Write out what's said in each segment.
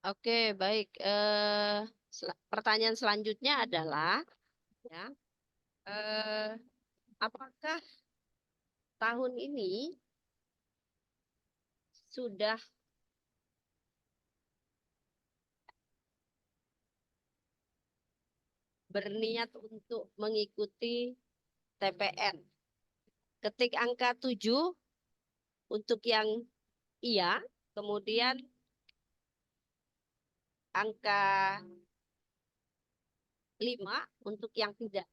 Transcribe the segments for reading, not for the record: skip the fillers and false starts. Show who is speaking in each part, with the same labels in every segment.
Speaker 1: Oke, baik. Pertanyaan selanjutnya adalah, ya, eh, apakah tahun ini sudah berniat untuk mengikuti TPN? Ketik angka 7 untuk yang iya, kemudian angka 5 untuk yang tidak.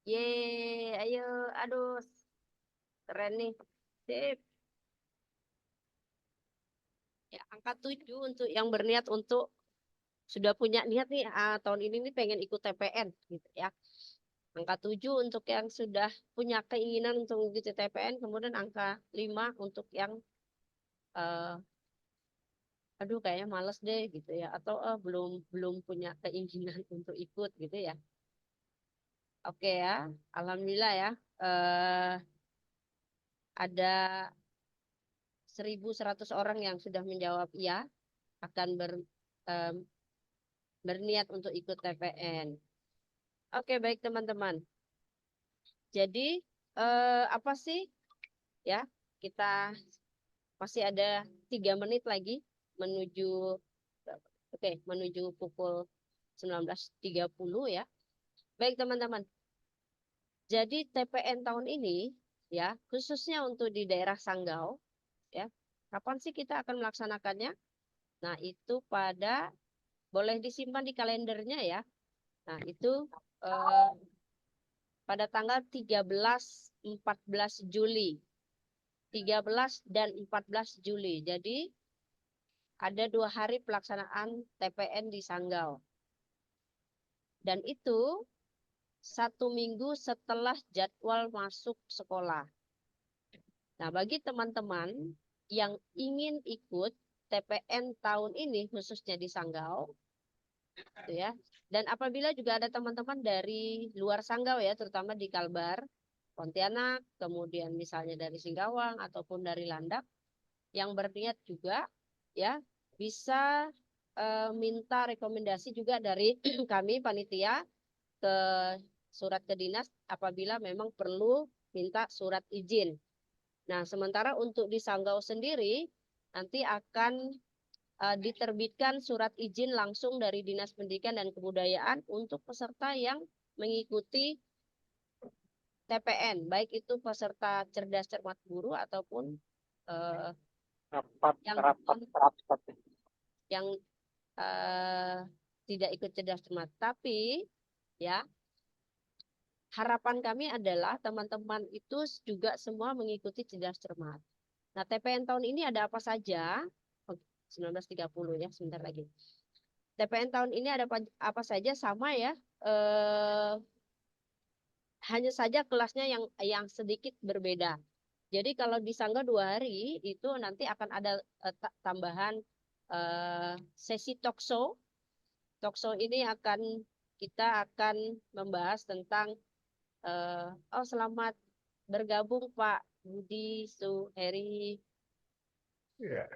Speaker 1: Ye, ayo, aduh, keren nih. Sip. Ya, angka 7 untuk yang berniat untuk sudah punya niat nih, tahun ini nih pengen ikut TPN gitu ya. Angka 7 untuk yang sudah punya keinginan untuk mengikuti TPN, kemudian angka 5 untuk yang eh, aduh kayaknya males deh gitu ya, atau belum belum punya keinginan untuk ikut gitu ya. Oke ya, alhamdulillah ya. Eh, ada 1.100 orang yang sudah menjawab iya akan em, berniat untuk ikut TPN. Oke, baik teman-teman. Jadi apa sih ya? Kita masih ada 3 menit lagi menuju menuju pukul 19.30 ya. Baik teman-teman. Jadi TPN tahun ini ya, khususnya untuk di daerah Sanggau ya. Kapan sih kita akan melaksanakannya? Nah, itu boleh disimpan di kalendernya ya. Nah, itu eh, pada tanggal 13-14 Juli. 13 dan 14 Juli. Jadi ada 2 hari pelaksanaan TPN di Sanggau. Dan itu 1 minggu setelah jadwal masuk sekolah. Nah, bagi teman-teman yang ingin ikut TPN tahun ini khususnya di Sanggau, gitu ya. Dan apabila juga ada teman-teman dari luar Sanggau ya, terutama di Kalbar, Pontianak, kemudian misalnya dari Singkawang ataupun dari Landak yang berniat juga ya bisa minta rekomendasi juga dari kami panitia ke surat ke dinas apabila memang perlu minta surat izin. Nah, sementara untuk di Sanggau sendiri nanti akan diterbitkan surat izin langsung dari Dinas Pendidikan dan Kebudayaan untuk peserta yang mengikuti TPN, baik itu peserta cerdas cermat guru ataupun uh,
Speaker 2: Rapat,
Speaker 1: yang
Speaker 2: rapat, rapat.
Speaker 1: yang uh, tidak ikut cerdas cermat. Tapi ya harapan kami adalah teman-teman itu juga semua mengikuti cerdas cermat. Nah, TPN tahun ini ada apa saja? 19.30 ya, sebentar lagi. TPN tahun ini ada apa saja sama ya. Eh, hanya saja kelasnya yang sedikit berbeda. Jadi kalau di Sangga 2 hari itu nanti akan ada tambahan sesi talkshow. Talkshow ini kita akan membahas tentang oh selamat bergabung Pak Budi Suheri.
Speaker 2: Ya,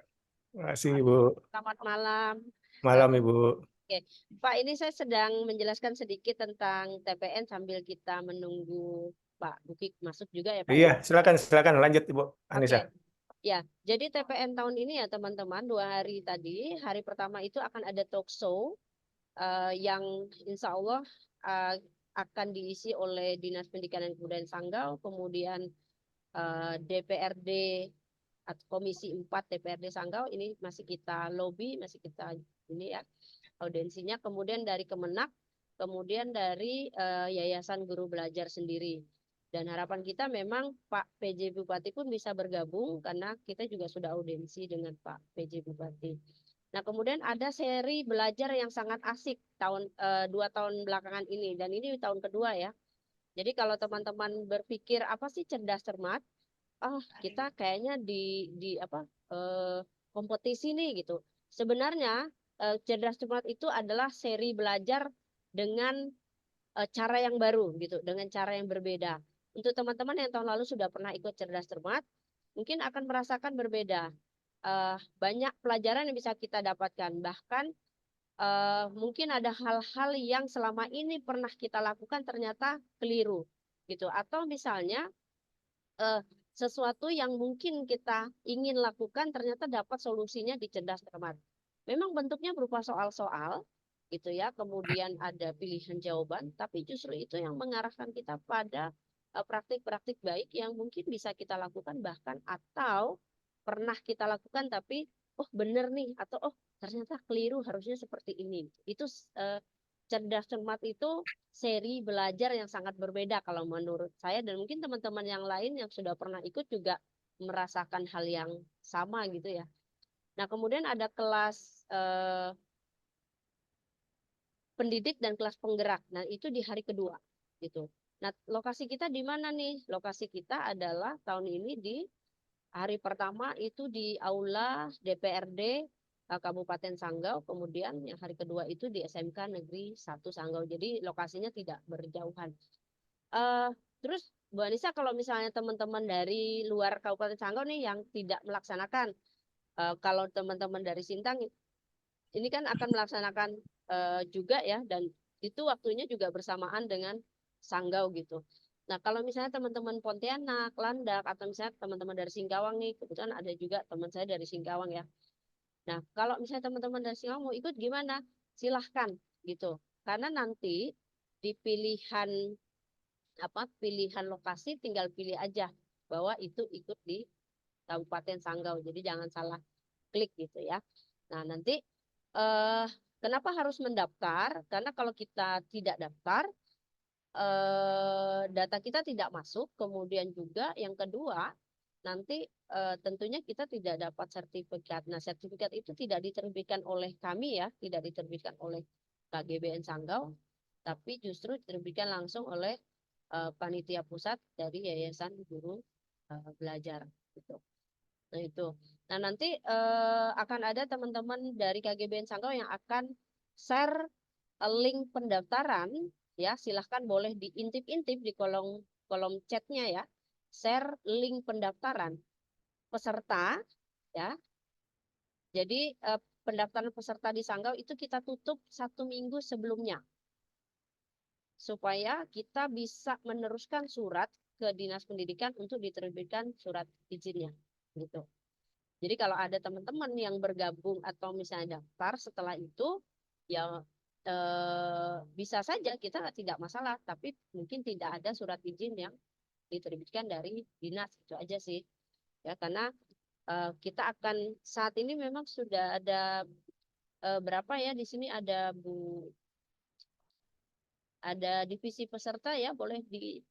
Speaker 2: terima kasih Ibu.
Speaker 1: Selamat malam.
Speaker 2: Malam Ibu.
Speaker 1: Oke, Pak, ini saya sedang menjelaskan sedikit tentang TPN sambil kita menunggu Pak Bukik masuk juga ya Pak
Speaker 2: Iya,
Speaker 1: ya.
Speaker 2: silakan, silakan lanjut Ibu
Speaker 1: Oke,
Speaker 2: Anissa.
Speaker 1: ya. Jadi TPN tahun ini ya teman-teman, 2 hari tadi, hari pertama itu akan ada talk show yang insya Allah eh, akan diisi oleh Dinas Pendidikan dan Kebudayaan Sanggau, kemudian DPRD atau Komisi 4 DPRD Sanggau ini masih kita lobby, masih kita ini ya audensinya, kemudian dari Kemenak, kemudian dari Yayasan Guru Belajar sendiri. Dan harapan kita memang Pak PJ Bupati pun bisa bergabung karena kita juga sudah audensi dengan Pak PJ Bupati. Nah, kemudian ada seri belajar yang sangat asik 2 tahun belakangan ini, dan ini tahun kedua ya. Jadi kalau teman-teman berpikir apa sih cerdas cermat, kita kayaknya di apa kompetisi nih gitu. Sebenarnya cerdas cermat itu adalah seri belajar dengan cara yang baru gitu, dengan cara yang berbeda. Untuk teman-teman yang tahun lalu sudah pernah ikut cerdas cermat, mungkin akan merasakan berbeda. Banyak pelajaran yang bisa kita dapatkan. Bahkan mungkin ada hal-hal yang selama ini pernah kita lakukan ternyata keliru gitu. Atau misalnya sesuatu yang mungkin kita ingin lakukan ternyata dapat solusinya di cerdas cermat. Memang bentuknya berupa soal-soal gitu ya, kemudian ada pilihan jawaban, tapi justru itu yang mengarahkan kita pada praktik-praktik baik yang mungkin bisa kita lakukan bahkan atau pernah kita lakukan tapi oh bener nih atau oh ternyata keliru harusnya seperti ini. Itu cerdas cermat itu seri belajar yang sangat berbeda kalau menurut saya dan mungkin teman-teman yang lain yang sudah pernah ikut juga merasakan hal yang sama gitu ya. Nah, kemudian ada kelas pendidik dan kelas penggerak. Nah, itu di hari kedua gitu. Nah, lokasi kita di mana nih? Lokasi kita adalah tahun ini di hari pertama itu di Aula DPRD Kabupaten Sanggau, kemudian yang hari kedua itu di SMK Negeri 1 Sanggau. Jadi lokasinya tidak berjauhan. Eh, Terus Bu Anissa kalau misalnya teman-teman dari luar Kabupaten Sanggau nih yang tidak melaksanakan, kalau teman-teman dari Sintang ini kan akan melaksanakan juga ya dan itu waktunya juga bersamaan dengan Sanggau gitu. Nah, kalau misalnya teman-teman Pontianak, Landak, atau misalnya teman-teman dari Singkawang nih, kebetulan ada juga teman saya dari Singkawang ya. Nah, kalau misalnya teman-teman dari Singkawang mau ikut gimana? Silahkan gitu. Karena nanti di pilihan lokasi tinggal pilih aja bahwa itu ikut di Kabupaten Sanggau. Jadi jangan salah klik gitu ya. Nah, nanti eh, kenapa harus mendaftar? Karena kalau kita tidak daftar, data kita tidak masuk. Kemudian juga yang kedua, nanti tentunya kita tidak dapat sertifikat. Nah, sertifikat itu tidak diterbitkan oleh kami ya, tidak diterbitkan oleh KGBN Sanggau, tapi justru diterbitkan langsung oleh panitia pusat dari Yayasan Guru Belajar gitu. Nah itu. Nah nanti akan ada teman-teman dari KGBN Sanggau yang akan share link pendaftaran ya. Silahkan boleh diintip-intip di kolom kolom chatnya ya. Share link pendaftaran peserta ya. Jadi pendaftaran peserta di Sanggau itu kita tutup 1 minggu sebelumnya supaya kita bisa meneruskan surat ke Dinas Pendidikan untuk diterbitkan surat izinnya gitu. Jadi kalau ada teman-teman yang bergabung atau misalnya daftar setelah itu, ya bisa saja kita tidak masalah, tapi mungkin tidak ada surat izin yang diterbitkan dari dinas itu aja sih. Ya karena kita akan saat ini memang sudah ada berapa ya di sini ada divisi peserta ya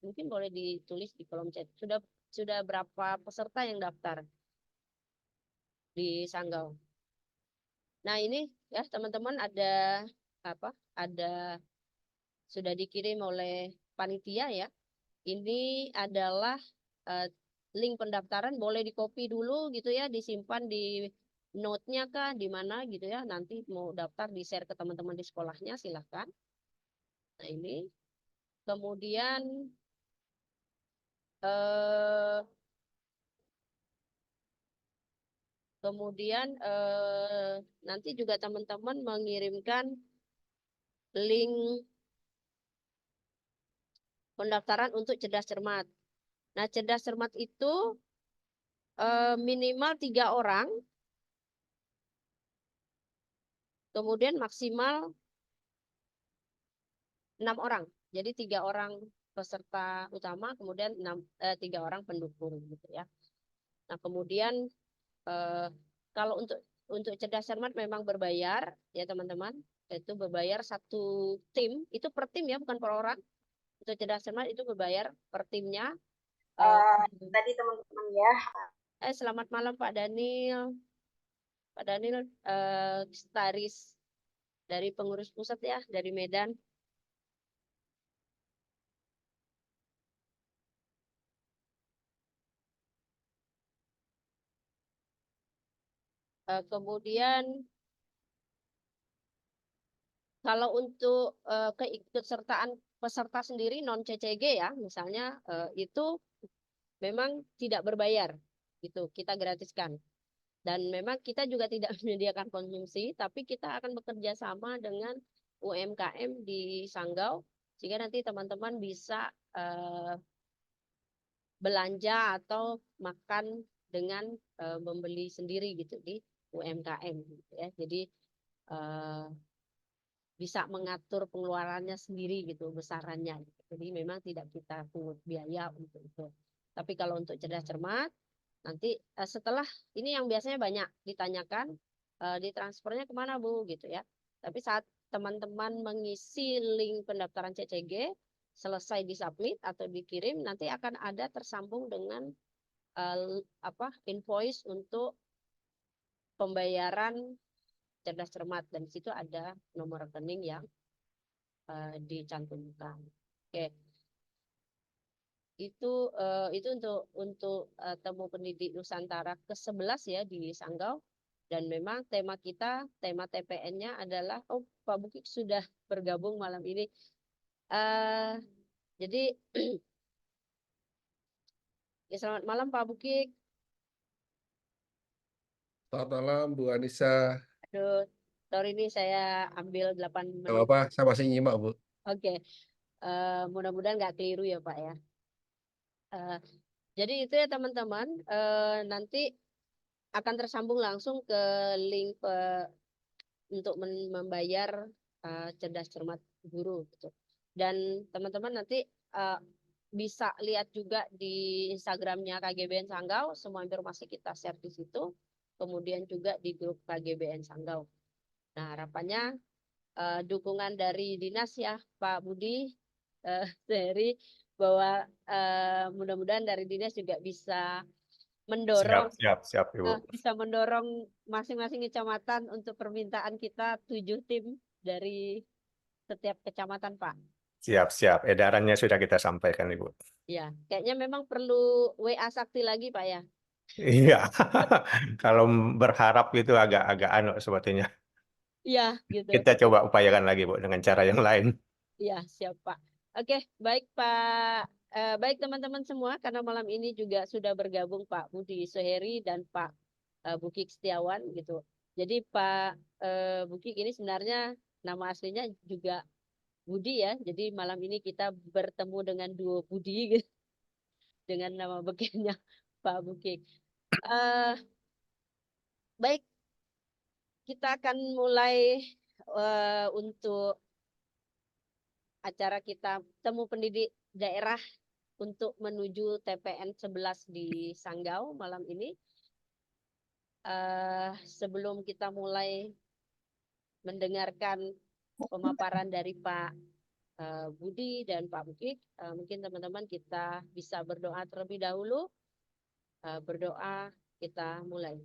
Speaker 1: mungkin boleh ditulis di kolom chat. Sudah berapa peserta yang daftar di Sanggau? Nah, ini ya teman-teman ada apa? Ada sudah dikirim oleh panitia ya. Ini adalah eh, link pendaftaran boleh di-copy dulu gitu ya, disimpan di note-nya kah di mana gitu ya. Nanti mau daftar di-share ke teman-teman di sekolahnya silahkan. Nah, ini kemudian eh nanti juga teman-teman mengirimkan link pendaftaran untuk cerdas cermat. Nah, cerdas cermat itu minimal 3 orang, kemudian maksimal 6 orang. Jadi 3 orang peserta utama, kemudian 3 orang pendukung gitu ya. Nah, kemudian eh, kalau untuk cerdas cermat memang berbayar ya teman-teman. Itu berbayar satu tim, itu per tim ya, bukan per orang. Untuk cerdas cermat itu berbayar per timnya.
Speaker 3: Tadi teman-teman ya.
Speaker 1: Selamat malam Pak Daniel. Pak Daniel Staris dari pengurus pusat ya, dari Medan. Kemudian kalau untuk keikutsertaan peserta sendiri non CCG ya, misalnya itu memang tidak berbayar. gitu, kita gratiskan. Dan memang kita juga tidak menyediakan konsumsi, tapi kita akan bekerja sama dengan UMKM di Sanggau, sehingga nanti teman-teman bisa belanja atau makan dengan membeli sendiri gitu di UMKM gitu ya. Jadi bisa mengatur pengeluarannya sendiri gitu besarannya. Jadi memang tidak kita pungut biaya untuk itu. Tapi kalau untuk cerdas cermat nanti setelah ini yang biasanya banyak ditanyakan ditransfernya kemana Bu gitu ya. Tapi saat teman-teman mengisi link pendaftaran CCG selesai disubmit atau dikirim nanti akan ada tersambung dengan invoice untuk pembayaran cerdas cermat dan di situ ada nomor rekening yang dicantumkan. Oke. Itu untuk temu pendidik Nusantara ke-11 ya di Sanggau. Dan memang tema TPN-nya adalah Pak Bukik sudah bergabung malam ini. Jadi ya, selamat malam Pak Bukik.
Speaker 4: Selamat malam Bu Anissa.
Speaker 1: Aduh, sorry ini saya ambil 8
Speaker 4: Gak
Speaker 1: menit.
Speaker 4: apa-apa, saya masih nyimak Bu.
Speaker 1: Oke. Mudah-mudahan nggak keliru ya Pak ya. Jadi itu ya teman-teman, nanti akan tersambung langsung ke link untuk membayar cerdas cermat guru gitu. Dan teman-teman nanti bisa lihat juga di Instagramnya KGBN Sanggau, semua informasi kita share di situ. Kemudian juga di grup KGBN Sanggau. Nah harapannya dukungan dari dinas ya Pak Budi, dari bahwa mudah-mudahan dari dinas juga bisa mendorong
Speaker 2: Siap, Ibu.
Speaker 1: bisa mendorong masing-masing kecamatan untuk permintaan kita 7 tim dari setiap kecamatan, Pak.
Speaker 2: Siap. Edarannya sudah kita sampaikan, Ibu.
Speaker 1: Ya, kayaknya memang perlu WA sakti lagi, Pak ya.
Speaker 2: Iya. Kalau berharap gitu agak anu sepertinya.
Speaker 1: Iya, gitu.
Speaker 2: Kita coba upayakan lagi, Bu, dengan cara yang lain.
Speaker 1: Iya, siap, Pak. Oke, baik Pak. Baik teman-teman semua, karena malam ini juga sudah bergabung Pak Budi Suheri dan Pak Bukik Setiawan gitu. Jadi Pak Bukik ini sebenarnya nama aslinya juga Budi ya. Jadi malam ini kita bertemu dengan duo Budi gitu, dengan nama bekennya Pak Bukik. Baik, kita akan mulai untuk acara kita temu pendidik daerah untuk menuju TPN 11 di Sanggau malam ini. Sebelum kita mulai mendengarkan pemaparan dari Pak Budi dan Pak Bukik, mungkin teman-teman kita bisa berdoa terlebih dahulu. Berdoa, kita mulai.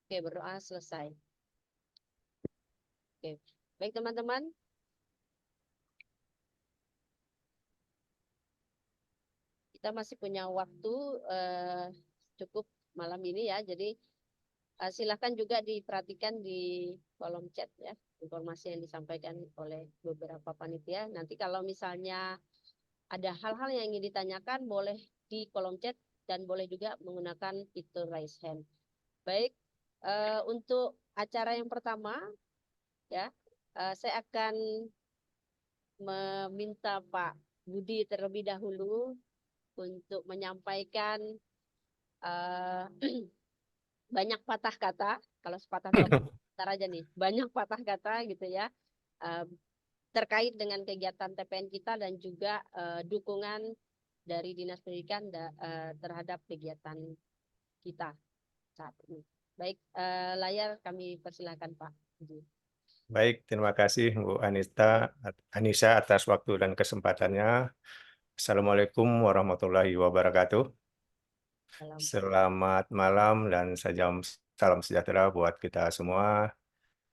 Speaker 1: Oke, berdoa selesai. Oke, baik teman-teman. Kita masih punya waktu cukup malam ini ya, jadi silahkan juga diperhatikan di kolom chat ya, informasi yang disampaikan oleh beberapa panitia. Nanti kalau misalnya ada hal-hal yang ingin ditanyakan, boleh di kolom chat dan boleh juga menggunakan fitur raise hand. Baik, untuk acara yang pertama, ya, saya akan meminta Pak Budi terlebih dahulu untuk menyampaikan banyak patah kata, kalau sepatah dua patah aja nih, banyak patah kata gitu ya, terkait dengan kegiatan TPN kita dan juga dukungan dari Dinas Pendidikan terhadap kegiatan kita saat ini. Baik, layar kami persilakan Pak.
Speaker 2: Baik, terima kasih Bu Anissa atas waktu dan kesempatannya. Assalamualaikum warahmatullahi wabarakatuh. Selamat malam dan salam sejahtera buat kita semua.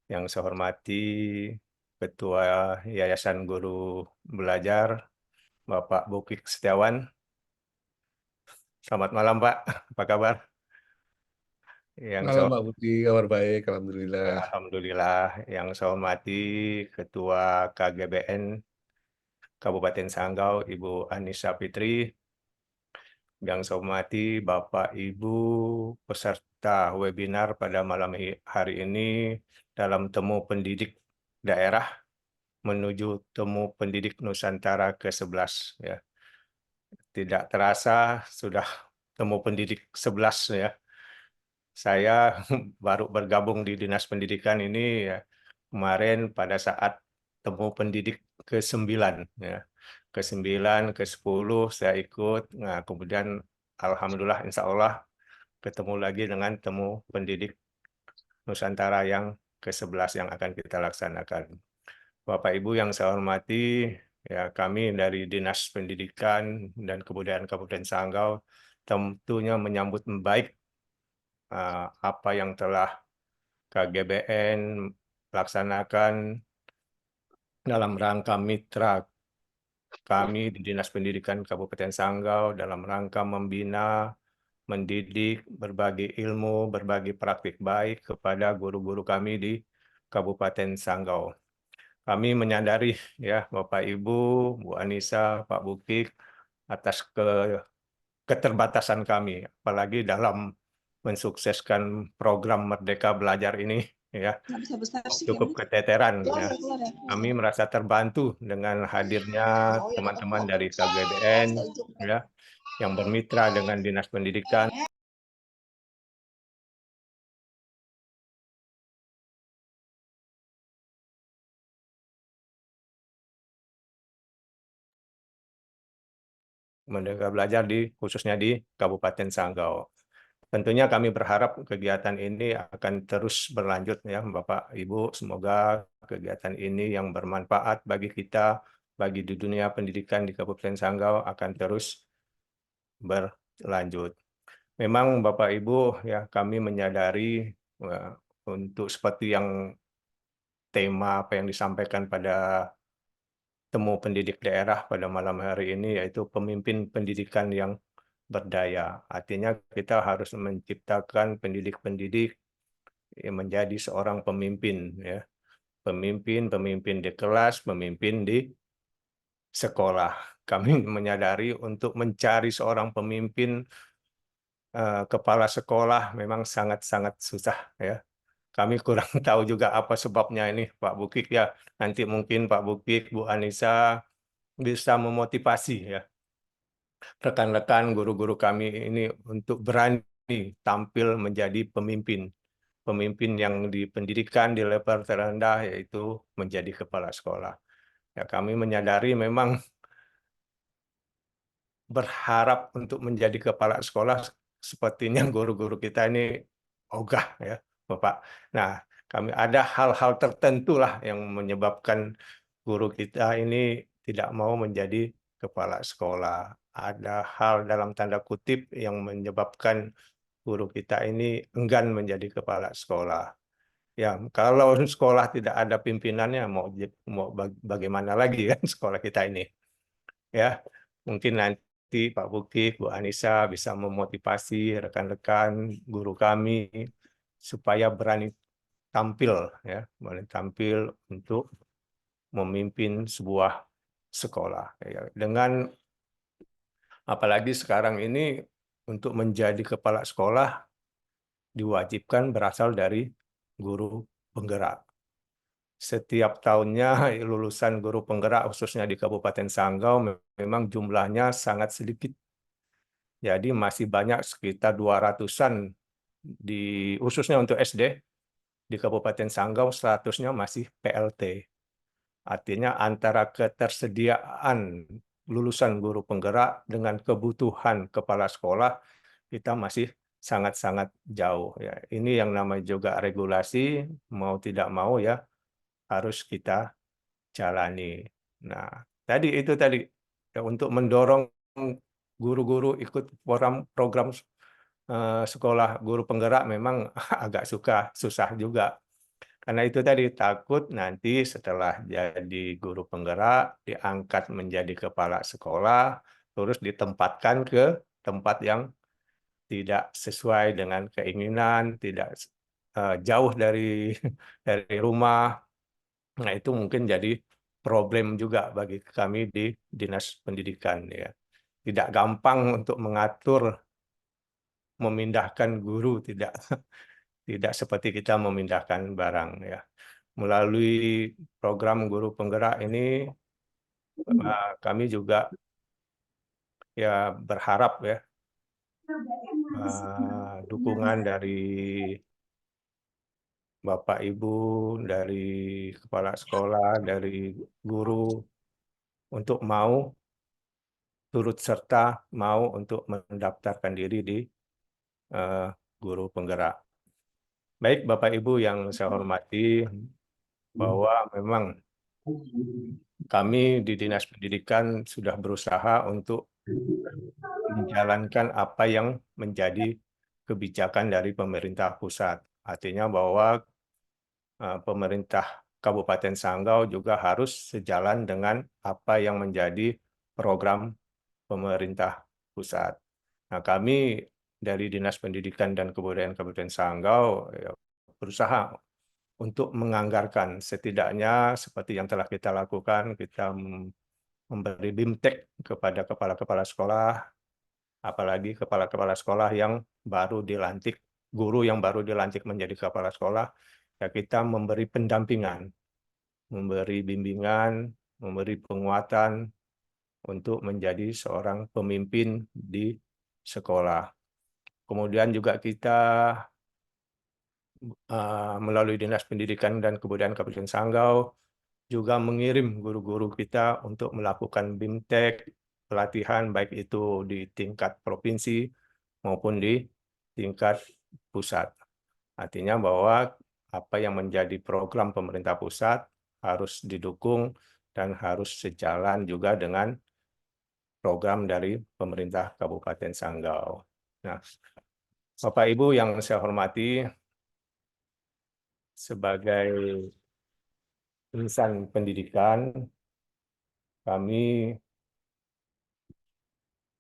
Speaker 2: Yang saya hormati Ketua Yayasan Guru Belajar, Bapak Bukik Setiawan. Selamat malam Pak, apa kabar? Yang
Speaker 4: Malam
Speaker 2: saya
Speaker 4: Pak Budi, kabar baik, Alhamdulillah.
Speaker 2: Alhamdulillah, yang saya hormati Ketua KGBN Kabupaten Sanggau, Ibu Anissa Fitri, yang saya hormati Bapak Ibu peserta webinar pada malam hari ini dalam temu pendidik daerah menuju temu pendidik Nusantara ke-11 ya. Tidak terasa sudah temu pendidik 11 ya. Saya baru bergabung di Dinas Pendidikan ini ya, kemarin pada saat temu pendidik ke-9 ya. Ke-9, ke-10 saya ikut. Nah, kemudian alhamdulillah insya Allah ketemu lagi dengan temu pendidik Nusantara yang ke-11 yang akan kita laksanakan. Bapak Ibu yang saya hormati, ya kami dari Dinas Pendidikan dan Kebudayaan Kabupaten Sanggau tentunya menyambut baik apa yang telah KGBN laksanakan dalam rangka mitra kami di Dinas Pendidikan Kabupaten Sanggau dalam rangka membina, mendidik, berbagi ilmu, berbagi praktik baik kepada guru-guru kami di Kabupaten Sanggau. Kami menyadari ya Bapak Ibu, Bu Anissa, Pak Bukik atas keterbatasan kami, apalagi dalam mensukseskan program Merdeka Belajar ini ya cukup keteteran ya. Kami merasa terbantu dengan hadirnya teman-teman dari KGBN ya yang bermitra dengan Dinas Pendidikan Merdeka Belajar khususnya di Kabupaten Sanggau. Tentunya kami berharap kegiatan ini akan terus berlanjut ya Bapak Ibu. Semoga kegiatan ini yang bermanfaat bagi kita, bagi di dunia pendidikan di Kabupaten Sanggau akan terus berlanjut. Memang Bapak Ibu ya kami menyadari untuk seperti yang tema apa yang disampaikan pada temu pendidik daerah pada malam hari ini yaitu pemimpin pendidikan yang berdaya. Artinya kita harus menciptakan pendidik-pendidik yang menjadi seorang pemimpin ya. Pemimpin di kelas, pemimpin di sekolah. Kami menyadari untuk mencari seorang pemimpin kepala sekolah memang sangat-sangat susah ya. Kami kurang tahu juga apa sebabnya ini Pak Bukik ya. Nanti mungkin Pak Bukik, Bu Anissa bisa memotivasi ya rekan-rekan guru-guru kami ini untuk berani tampil menjadi pemimpin. Pemimpin yang di pendidikan di level terendah yaitu menjadi kepala sekolah. Ya, kami menyadari memang berharap untuk menjadi kepala sekolah sepertinya guru-guru kita ini ogah ya, Bapak. Nah, kami ada hal-hal tertentu lah yang menyebabkan guru kita ini tidak mau menjadi kepala sekolah. Ada hal dalam tanda kutip yang menyebabkan guru kita ini enggan menjadi kepala sekolah. Ya, kalau sekolah tidak ada pimpinannya, mau bagaimana lagi kan sekolah kita ini? Ya, mungkin nanti Pak Bukik, Bu Anissa bisa memotivasi rekan-rekan guru kami supaya berani tampil ya, berani tampil untuk memimpin sebuah sekolah. Ya. Dengan apalagi sekarang ini untuk menjadi kepala sekolah diwajibkan berasal dari guru penggerak. Setiap tahunnya lulusan guru penggerak khususnya di Kabupaten Sanggau memang jumlahnya sangat sedikit. Jadi masih banyak sekitar 200-an khususnya untuk SD di Kabupaten Sanggau statusnya masih PLT. Artinya antara ketersediaan lulusan guru penggerak dengan kebutuhan kepala sekolah kita masih sangat-sangat jauh ya. Ini yang namanya juga regulasi mau tidak mau ya harus kita jalani. Nah, itu tadi ya, untuk mendorong guru-guru ikut program sekolah guru penggerak memang agak susah juga. Karena itu tadi takut nanti setelah jadi guru penggerak diangkat menjadi kepala sekolah terus ditempatkan ke tempat yang tidak sesuai dengan keinginan, tidak jauh dari dari rumah. Nah, itu mungkin jadi problem juga bagi kami di Dinas Pendidikan ya. Tidak gampang untuk mengatur memindahkan guru, tidak tidak seperti kita memindahkan barang ya. Melalui program guru penggerak ini kami juga ya berharap ya dukungan dari Bapak Ibu, dari kepala sekolah, dari guru untuk mau turut serta mau untuk mendaftarkan diri di guru penggerak. Baik Bapak Ibu yang saya hormati, bahwa memang kami di Dinas Pendidikan sudah berusaha untuk menjalankan apa yang menjadi kebijakan dari pemerintah pusat. Artinya bahwa pemerintah Kabupaten Sanggau juga harus sejalan dengan apa yang menjadi program pemerintah pusat. Nah, kami dari Dinas Pendidikan dan Kebudayaan Kabupaten Sanggau ya, berusaha untuk menganggarkan setidaknya seperti yang telah kita lakukan, kita memberi BIMTEK kepada kepala-kepala sekolah, apalagi kepala-kepala sekolah yang baru dilantik, guru yang baru dilantik menjadi kepala sekolah, ya kita memberi pendampingan, memberi bimbingan, memberi penguatan untuk menjadi seorang pemimpin di sekolah. Kemudian juga kita melalui Dinas Pendidikan dan Kebudayaan Kabupaten Sanggau juga mengirim guru-guru kita untuk melakukan BIMTEK, pelatihan baik itu di tingkat provinsi maupun di tingkat pusat. Artinya bahwa apa yang menjadi program pemerintah pusat harus didukung dan harus sejalan juga dengan program dari pemerintah Kabupaten Sanggau. Nah, Bapak Ibu yang saya hormati, sebagai insan pendidikan, kami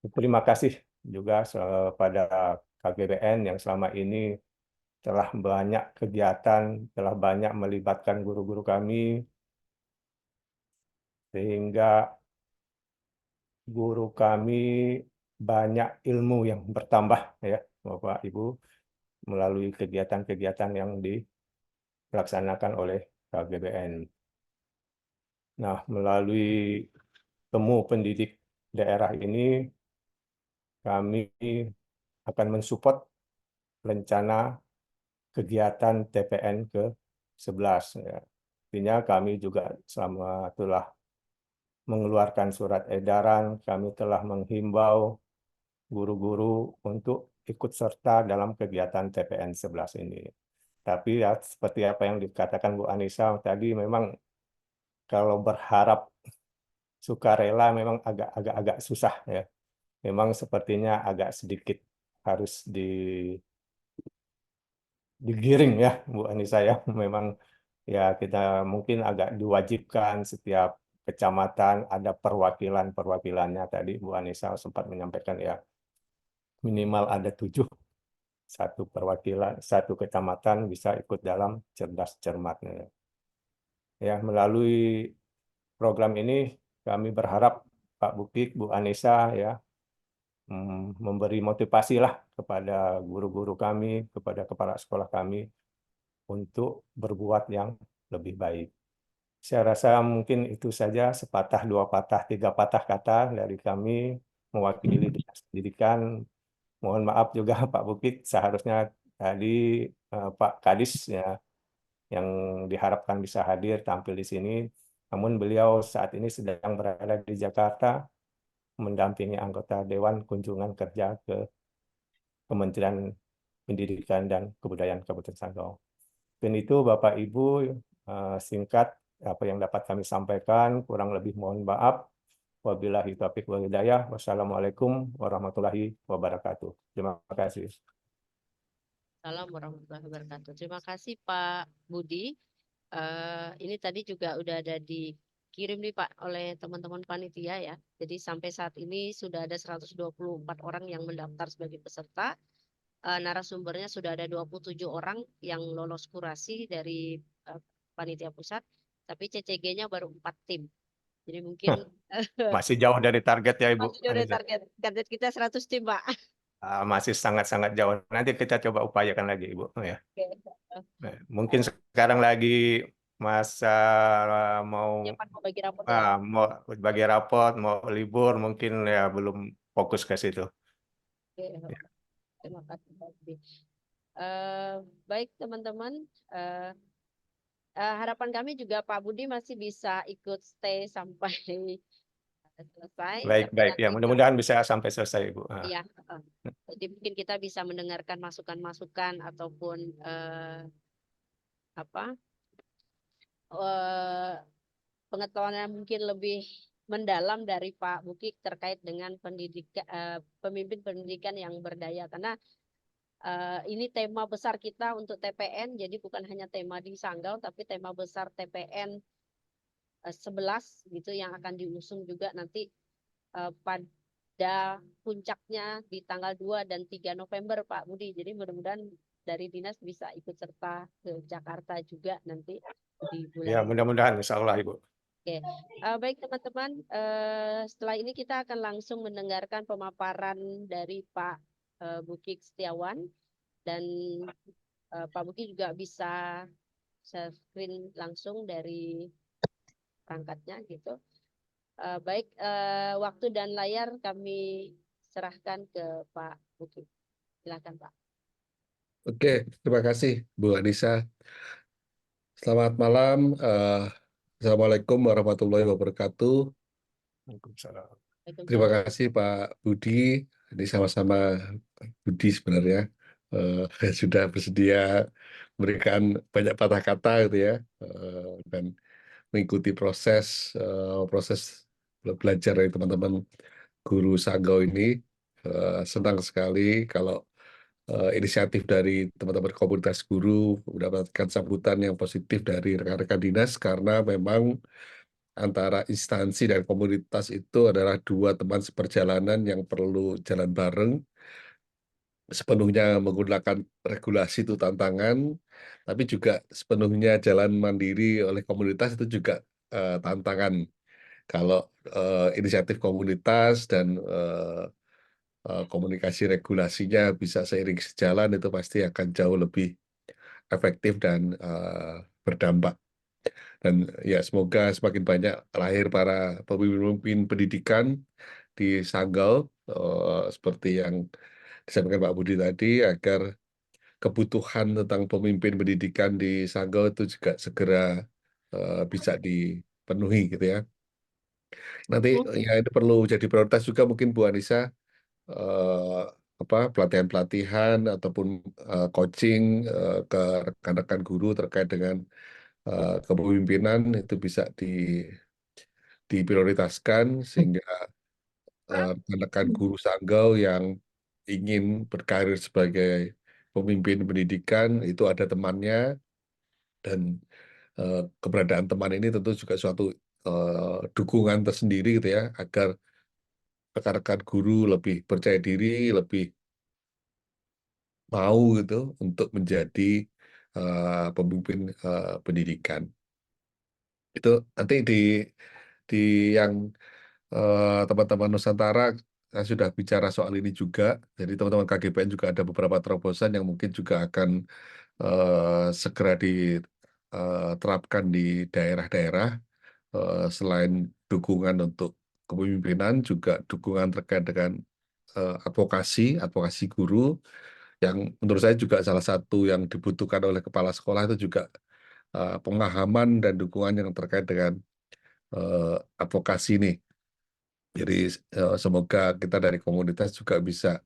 Speaker 2: berterima kasih juga pada KGBN yang selama ini telah banyak kegiatan, telah banyak melibatkan guru-guru kami, sehingga guru kami banyak ilmu yang bertambah ya Bapak Ibu melalui kegiatan-kegiatan yang dilaksanakan oleh KGBN. Nah, melalui temu pendidik daerah ini kami akan mensupport rencana kegiatan TPN ke-11 ya. Artinya kami juga selama telah mengeluarkan surat edaran, kami telah menghimbau guru-guru untuk ikut serta dalam kegiatan TPN 11 ini. Tapi ya seperti apa yang dikatakan Bu Anissa tadi, memang kalau berharap sukarela memang agak susah ya. Memang sepertinya agak sedikit harus digiring ya Bu Anissa ya. Memang ya kita mungkin agak diwajibkan setiap kecamatan ada perwakilannya, tadi Bu Anissa sempat menyampaikan ya minimal ada 7, satu perwakilan, satu kecamatan bisa ikut dalam cerdas cermatnya. Ya, melalui program ini kami berharap Pak Bukik, Bu Anissa ya memberi motivasi lah kepada guru-guru kami, kepada kepala sekolah kami untuk berbuat yang lebih baik. Saya rasa mungkin itu saja, sepatah, dua patah, tiga patah kata dari kami mewakili Dinas Pendidikan. Mohon maaf juga Pak Bukit, seharusnya tadi Pak Kadis ya yang diharapkan bisa hadir tampil di sini. Namun beliau saat ini sedang berada di Jakarta mendampingi anggota Dewan Kunjungan Kerja ke Kementerian Pendidikan dan Kebudayaan Kabupaten Sanggau. Dan itu Bapak Ibu singkat apa yang dapat kami sampaikan, kurang lebih mohon maaf. Wabillahi taufiq wal hidayah. Wassalamualaikum warahmatullahi wabarakatuh. Terima kasih.
Speaker 1: Assalamualaikum warahmatullahi wabarakatuh. Terima kasih Pak Budi. Ini tadi juga udah ada dikirim nih Pak oleh teman-teman panitia ya. Jadi sampai saat ini sudah ada 124 orang yang mendaftar sebagai peserta. narasumbernya sudah ada 27 orang yang lolos kurasi dari panitia pusat, tapi CCG-nya baru 4 tim. Jadi mungkin
Speaker 2: Masih jauh dari target ya Ibu
Speaker 1: masih jauh dari
Speaker 2: Anissa.
Speaker 1: target kita 100 tim, Pak.
Speaker 2: Masih sangat-sangat jauh. Nanti kita coba upayakan lagi Ibu. Ya.
Speaker 1: Oke.
Speaker 2: Mungkin sekarang lagi masa mau
Speaker 1: Siapa mau bagi rapor ya?
Speaker 2: mau bagi rapot, mau libur, mungkin ya belum fokus ke situ.
Speaker 1: Oke. Terima kasih, Pak Budi. Baik teman-teman, harapan kami juga Pak Budi masih bisa ikut stay sampai selesai.
Speaker 2: Baik,
Speaker 1: Tapi
Speaker 2: baik.
Speaker 1: nanti
Speaker 2: Ya, mudah-mudahan bisa sampai selesai Ibu.
Speaker 1: ya, jadi mungkin kita bisa mendengarkan masukan-masukan ataupun apa eh, pengetahuan yang mungkin lebih mendalam dari Pak Buki terkait dengan pendidikan, pemimpin pendidikan yang berdaya, karena ini tema besar kita untuk TPN, jadi bukan hanya tema di Sanggau tapi tema besar TPN 11 gitu yang akan diusung juga nanti pada puncaknya di tanggal 2 dan 3 November Pak Budi. Jadi mudah-mudahan dari dinas bisa ikut serta ke Jakarta juga nanti di
Speaker 2: Ya,
Speaker 1: bulan.
Speaker 2: mudah-mudahan insya Allah Ibu.
Speaker 1: Oke, baik teman-teman, setelah ini kita akan langsung mendengarkan pemaparan dari Pak Buki Setiawan, dan Pak Buki juga bisa share screen langsung dari perangkatnya gitu. Baik, waktu dan layar kami serahkan ke Pak Buki. Silakan Pak.
Speaker 4: Oke, terima kasih Bu Anissa. Selamat malam. Assalamualaikum warahmatullahi wabarakatuh.
Speaker 2: Waalaikumsalam.
Speaker 4: Terima
Speaker 1: Waalaikumsalam.
Speaker 4: kasih Pak Budi. Ini sama-sama Budi sebenarnya sudah bersedia memberikan banyak patah kata gitu ya, dan mengikuti proses belajar dari teman-teman guru Sanggau ini. Senang sekali kalau inisiatif dari teman-teman komunitas guru mendapatkan sambutan yang positif dari rekan-rekan dinas, karena memang antara instansi dan komunitas itu adalah dua teman seperjalanan yang perlu jalan bareng. Sepenuhnya menggunakan regulasi itu tantangan, tapi juga sepenuhnya jalan mandiri oleh komunitas itu juga tantangan. Kalau inisiatif komunitas dan komunikasi regulasinya bisa seiring sejalan, itu pasti akan jauh lebih efektif dan berdampak. Dan ya semoga semakin banyak lahir para pemimpin pendidikan di Sanggau, seperti yang disampaikan Pak Budi tadi, agar kebutuhan tentang pemimpin pendidikan di Sanggau itu juga segera bisa dipenuhi gitu ya. Nanti ya itu perlu jadi prioritas juga mungkin Bu Anissa, pelatihan-pelatihan ataupun coaching ke rekan-rekan guru terkait dengan kepemimpinan itu bisa diprioritaskan, sehingga rekan-rekan guru Sanggau yang ingin berkarir sebagai pemimpin pendidikan itu ada temannya, dan keberadaan teman ini tentu juga suatu dukungan tersendiri gitu ya, agar rekan-rekan guru lebih percaya diri, lebih mau gitu untuk menjadi pemimpin pendidikan. Itu nanti di yang teman-teman Nusantara saya sudah bicara soal ini juga. Jadi teman-teman KGPN juga ada beberapa terobosan yang mungkin juga akan segera diterapkan di daerah-daerah. Selain dukungan untuk kepemimpinan, juga dukungan terkait dengan advokasi guru, yang menurut saya juga salah satu yang dibutuhkan oleh kepala sekolah itu juga pemahaman dan dukungan yang terkait dengan advokasi nih. Jadi semoga kita dari komunitas juga bisa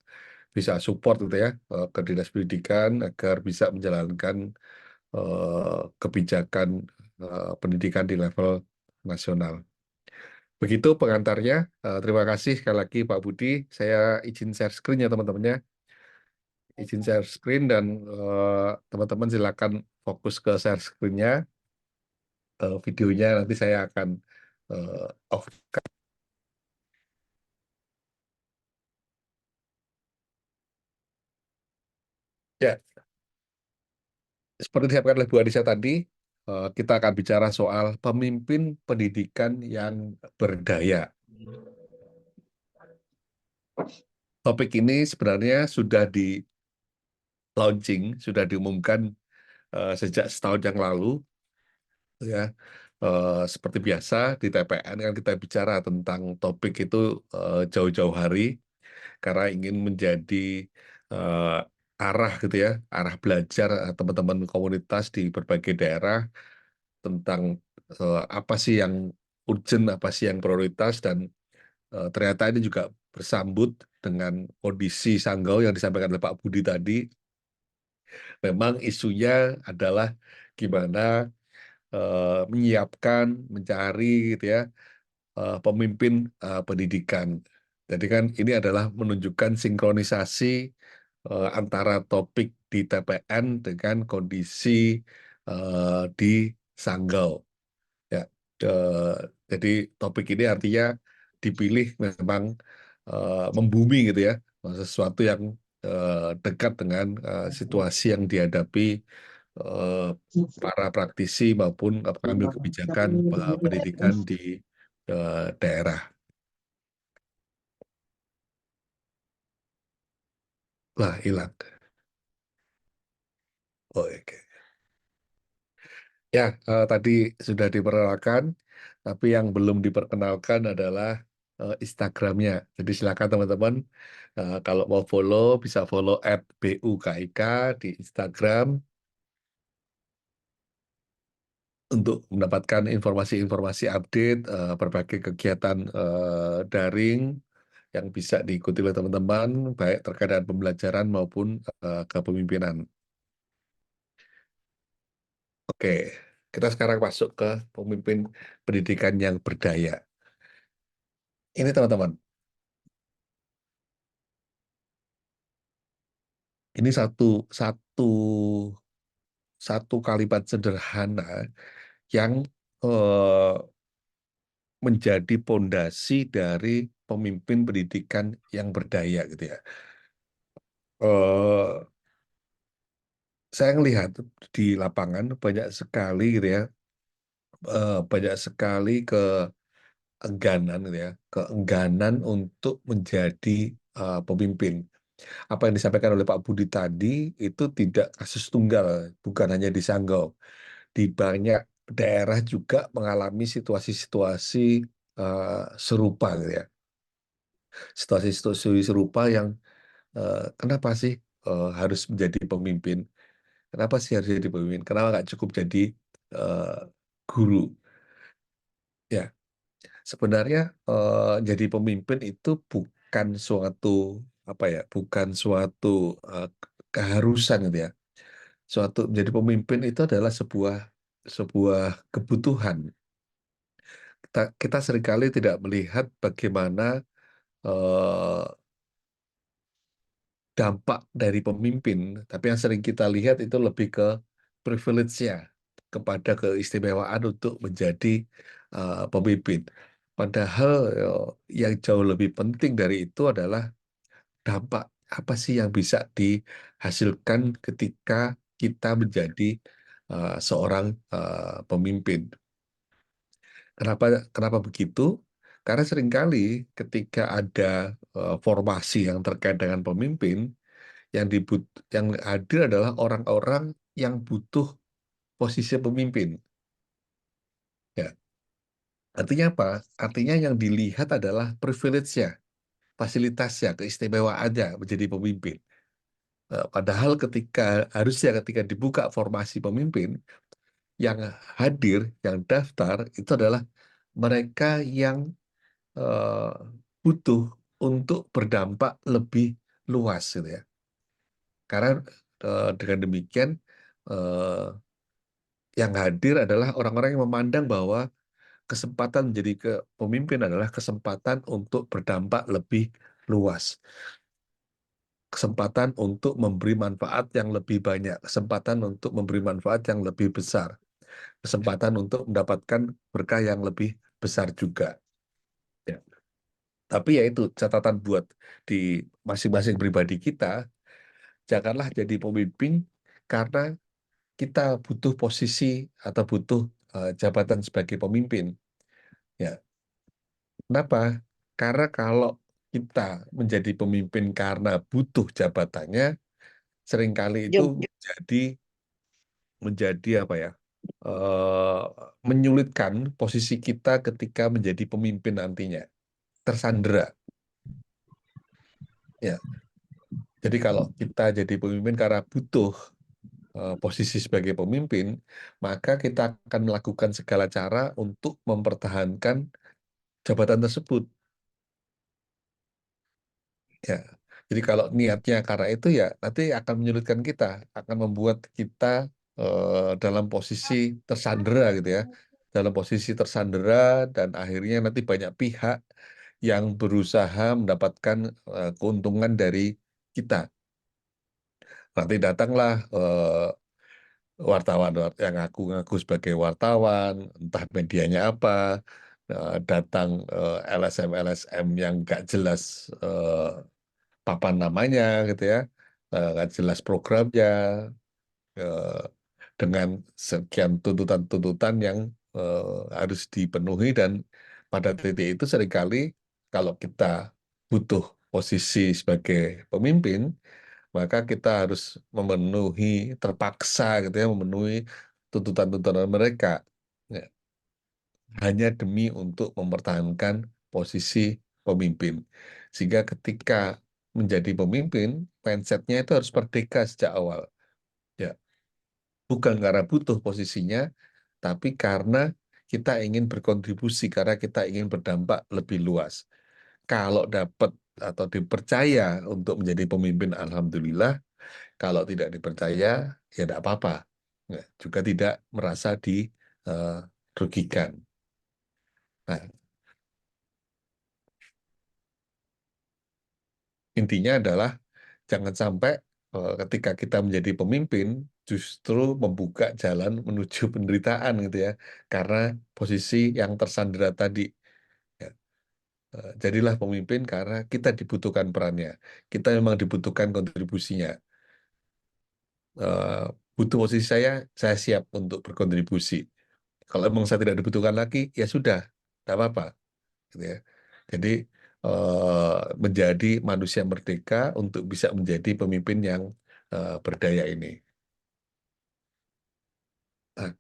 Speaker 4: support gitu ya ke dinas pendidikan agar bisa menjalankan kebijakan pendidikan di level nasional. Begitu pengantarnya. Terima kasih sekali lagi Pak Budi. Saya izin share screen ya teman-temannya. Izin share screen, dan teman-teman silakan fokus ke share screen-nya. Videonya nanti saya akan off. Ya, seperti disampaikan oleh Bu Anissa tadi, kita akan bicara soal pemimpin pendidikan yang berdaya. Topik ini sebenarnya sudah di launching, sudah diumumkan sejak setahun yang lalu, ya. Seperti biasa di TPN kan kita bicara tentang topik itu jauh-jauh hari karena ingin menjadi eh, arah gitu ya, arah belajar teman-teman komunitas di berbagai daerah tentang apa sih yang urgent, apa sih yang prioritas, dan ternyata ini juga bersambut dengan kondisi Sanggau yang disampaikan oleh Pak Budi tadi. Memang isunya adalah gimana menyiapkan, mencari gitu ya pemimpin pendidikan. Jadi kan ini adalah menunjukkan sinkronisasi antara topik di TPN dengan kondisi di Sanggau. Ya, jadi topik ini artinya dipilih memang membumi gitu ya, sesuatu yang dekat dengan situasi yang dihadapi eh, para praktisi maupun pengambil kebijakan pendidikan di daerah. Lah, hilang. Oh, oke. Ya, tadi sudah diperkenalkan, tapi yang belum diperkenalkan adalah Instagramnya. Jadi silakan teman-teman, kalau mau follow, bisa follow @BUKIK di Instagram untuk mendapatkan informasi-informasi update berbagai kegiatan daring yang bisa diikuti oleh teman-teman, baik terkait dengan pembelajaran maupun kepemimpinan. Oke, kita sekarang masuk ke pemimpin pendidikan yang berdaya. Ini teman-teman, ini satu satu kalimat sederhana yang eh, menjadi pondasi dari pemimpin pendidikan yang berdaya gitu ya. Eh, saya melihat di lapangan banyak sekali gitu ya, banyak sekali keengganan gitu ya, keengganan untuk menjadi pemimpin. Apa yang disampaikan oleh Pak Budi tadi itu tidak kasus tunggal, bukan hanya di Sanggau. Di banyak daerah juga mengalami situasi-situasi serupa gitu ya. Situasi-situasi serupa yang kenapa sih harus menjadi pemimpin? Kenapa sih harus jadi pemimpin? Kenapa nggak cukup jadi eh, guru? Ya, sebenarnya jadi pemimpin itu bukan suatu apa ya, bukan suatu eh, keharusan gitu ya. Suatu menjadi pemimpin itu adalah sebuah sebuah kebutuhan. Kita seringkali tidak melihat bagaimana eh, dampak dari pemimpin, tapi yang sering kita lihat itu lebih ke privilege-nya, kepada keistimewaan untuk menjadi pemimpin. Padahal yang jauh lebih penting dari itu adalah dampak apa sih yang bisa dihasilkan ketika kita menjadi seorang pemimpin. Kenapa kenapa begitu? Karena seringkali ketika ada formasi yang terkait dengan pemimpin, yang hadir adalah orang-orang yang butuh posisi pemimpin. Ya, artinya apa? Artinya yang dilihat adalah privilege-nya, fasilitasnya, keistimewaannya menjadi pemimpin. Padahal harusnya ketika dibuka formasi pemimpin, yang hadir, yang daftar itu adalah mereka yang eh, butuh untuk berdampak lebih luas, gitu ya. Karena dengan demikian eh, yang hadir adalah orang-orang yang memandang bahwa kesempatan menjadi pemimpin adalah kesempatan untuk berdampak lebih luas, kesempatan untuk memberi manfaat yang lebih banyak, kesempatan untuk memberi manfaat yang lebih besar, kesempatan untuk mendapatkan berkah yang lebih besar juga. Ya. Tapi ya itu catatan buat di masing-masing pribadi kita, janganlah jadi pemimpin karena kita butuh posisi atau butuh jabatan sebagai pemimpin. Ya, kenapa? Karena kalau kita menjadi pemimpin karena butuh jabatannya, seringkali itu menjadi apa ya? eh, Menyulitkan posisi kita ketika menjadi pemimpin nantinya, tersandera. Ya, jadi kalau kita jadi pemimpin karena butuh posisi sebagai pemimpin, maka kita akan melakukan segala cara untuk mempertahankan jabatan tersebut. Ya, jadi kalau niatnya karena itu ya nanti akan menyulitkan kita, akan membuat kita dalam posisi tersandera gitu ya, dalam posisi tersandera dan akhirnya nanti banyak pihak yang berusaha mendapatkan keuntungan dari kita. Nanti datanglah wartawan yang ngaku-ngaku sebagai wartawan, entah medianya apa, datang LSM-LSM yang nggak jelas papan namanya gitu ya, nggak jelas programnya, eh, dengan sekian tuntutan-tuntutan yang harus dipenuhi dan pada titik itu seringkali kalau kita butuh posisi sebagai pemimpin, maka kita harus memenuhi terpaksa gitu ya, memenuhi tuntutan-tuntutan mereka ya, hanya demi untuk mempertahankan posisi pemimpin. Sehingga ketika menjadi pemimpin, mindsetnya itu harus merdeka sejak awal. Ya, bukan karena butuh posisinya, tapi karena kita ingin berkontribusi, karena kita ingin berdampak lebih luas. Kalau dapat atau dipercaya untuk menjadi pemimpin, alhamdulillah. Kalau tidak dipercaya, ya tidak apa-apa. Ya, juga tidak merasa dirugikan. Nah, intinya adalah jangan sampai ketika kita menjadi pemimpin justru membuka jalan menuju penderitaan gitu ya, karena posisi yang tersandera tadi. Ya, jadilah pemimpin karena kita dibutuhkan perannya, kita memang dibutuhkan kontribusinya. Eh, Butuh posisi saya siap untuk berkontribusi. Kalau memang saya tidak dibutuhkan lagi, ya sudah, tidak apa-apa. Gitu ya. Jadi menjadi manusia merdeka untuk bisa menjadi pemimpin yang berdaya ini. Nah,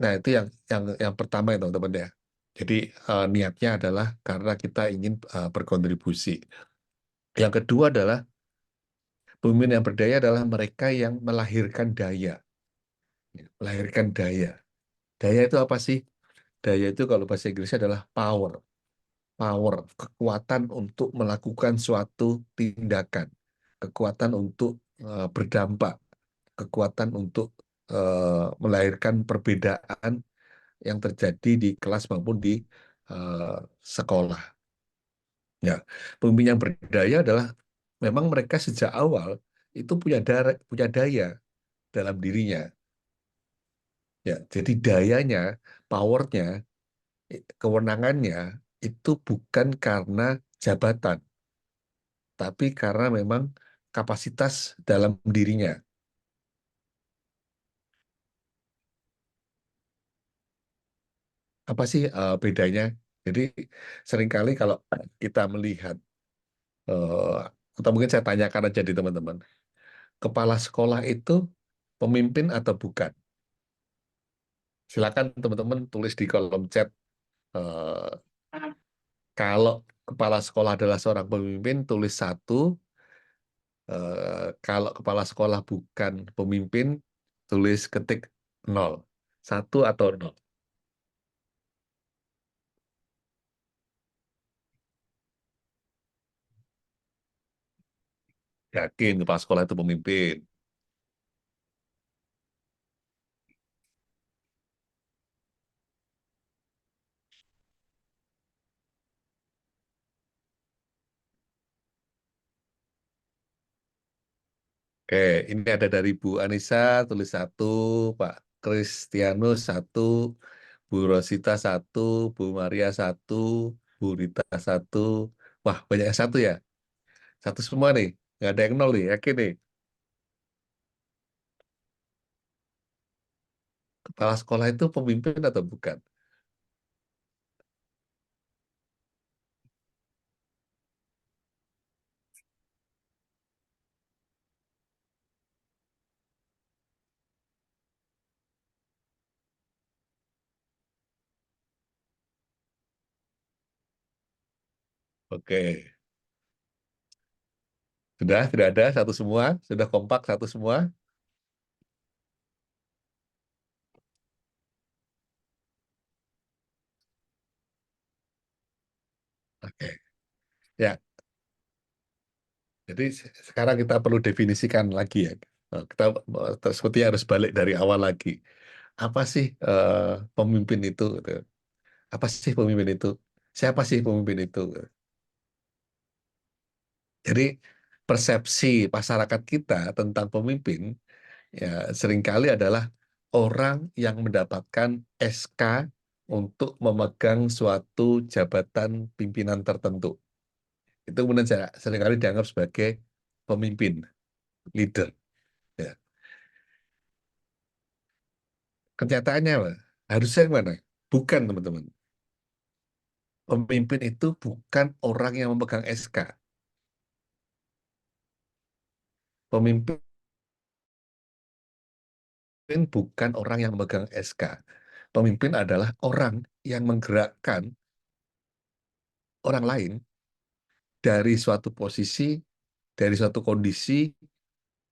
Speaker 4: nah, itu yang pertama ya teman-teman ya. Jadi niatnya adalah karena kita ingin berkontribusi. Yang kedua adalah pemimpin yang berdaya adalah mereka yang melahirkan daya. Melahirkan daya. Daya itu apa sih? Daya itu kalau bahasa Inggrisnya adalah power. Power, kekuatan untuk melakukan suatu tindakan, kekuatan untuk berdampak, kekuatan untuk melahirkan perbedaan yang terjadi di kelas maupun di eh, sekolah. Ya, pemimpin yang berdaya adalah memang mereka sejak awal itu punya daya dalam dirinya. Ya, jadi dayanya, powernya, kewenangannya itu bukan karena jabatan, tapi karena memang kapasitas dalam dirinya. Apa sih bedanya? Jadi seringkali kalau kita melihat, eh, atau mungkin saya tanyakan aja di teman-teman, kepala sekolah itu pemimpin atau bukan? Silakan teman-teman tulis di kolom chat. eh, Kalau kepala sekolah adalah seorang pemimpin, tulis satu. Kalau kepala sekolah bukan pemimpin, tulis ketik nol. Satu atau nol. Yakin kepala sekolah itu pemimpin. Oke, ini ada dari Bu Anissa, tulis satu, Pak Kristianus satu, Bu Rosita satu, Bu Maria satu, Bu Rita satu, Wah, banyak yang satu ya. Satu semua nih. Nggak ada yang nol nih, yakin nih. Kepala sekolah itu pemimpin atau bukan? Oke. Sudah, tidak ada satu semua. Sudah kompak satu semua. Oke. Ya, jadi sekarang kita perlu definisikan lagi ya. Kita sepertinya harus balik dari awal lagi. Apa sih pemimpin itu? Gitu. Apa sih pemimpin itu? Siapa sih pemimpin itu? Jadi persepsi masyarakat kita tentang pemimpin ya seringkali adalah orang yang mendapatkan SK untuk memegang suatu jabatan pimpinan tertentu. Itu kemudian seringkali dianggap sebagai pemimpin, leader. Ya. Kenyataannya apa? Harusnya yang mana? Bukan, teman-teman. Pemimpin itu bukan orang yang memegang SK. Pemimpin bukan orang yang memegang SK. Pemimpin adalah orang yang menggerakkan orang lain dari suatu posisi, dari suatu kondisi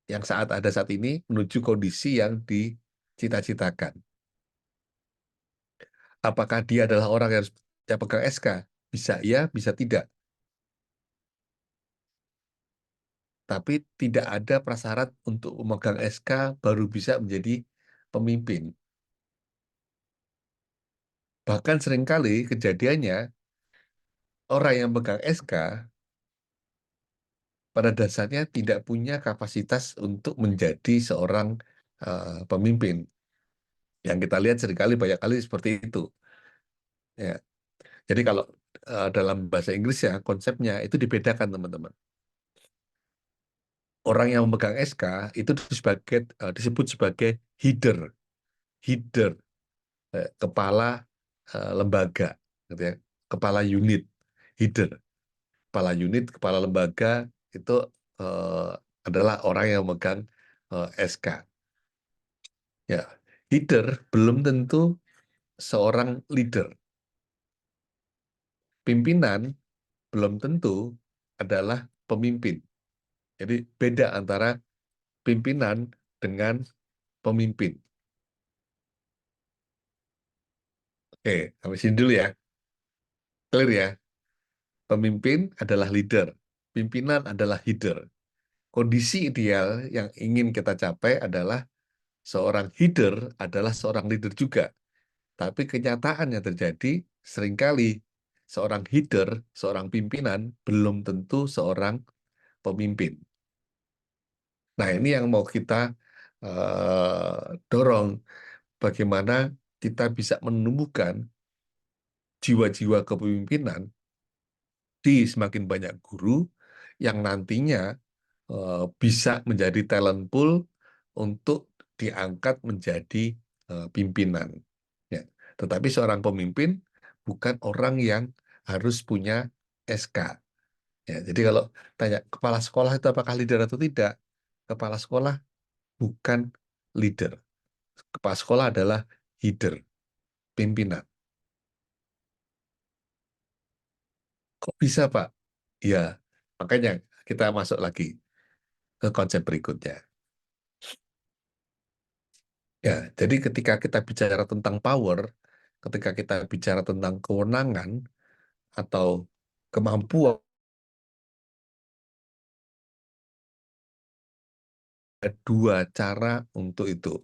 Speaker 4: yang ada saat ini menuju kondisi yang dicita-citakan. Apakah dia adalah orang yang pegang SK? Bisa iya, bisa tidak. Tapi tidak ada prasyarat untuk memegang SK baru bisa menjadi pemimpin. Bahkan seringkali kejadiannya orang yang memegang SK pada dasarnya tidak punya kapasitas untuk menjadi seorang pemimpin. Yang kita lihat seringkali banyak kali seperti itu. Ya. Jadi kalau dalam bahasa Inggris ya konsepnya itu dibedakan teman-teman. Orang yang memegang SK itu disebut sebagai header, header, kepala lembaga, gitu ya, kepala unit, header, kepala unit, kepala lembaga itu adalah orang yang memegang SK. Ya, leader belum tentu seorang leader. Pimpinan belum tentu adalah pemimpin. Jadi beda antara pimpinan dengan pemimpin. Oke, sampai sini dulu ya. Clear ya? Pemimpin adalah leader. Pimpinan adalah header. Kondisi ideal yang ingin kita capai adalah seorang header adalah seorang leader juga. Tapi kenyataan yang terjadi seringkali seorang header, seorang pimpinan belum tentu seorang pemimpin. Nah, ini yang mau kita dorong bagaimana kita bisa menumbuhkan jiwa-jiwa kepemimpinan di semakin banyak guru yang nantinya bisa menjadi talent pool untuk diangkat menjadi pimpinan. Ya. Tetapi seorang pemimpin bukan orang yang harus punya SK. Ya, jadi kalau tanya kepala sekolah itu apakah leader atau tidak, kepala sekolah bukan leader. Kepala sekolah adalah header, pimpinan. Kok bisa, Pak? Ya, makanya kita masuk lagi ke konsep berikutnya. Ya, jadi ketika kita bicara tentang power, ketika kita bicara tentang kewenangan atau kemampuan, ada dua cara untuk itu.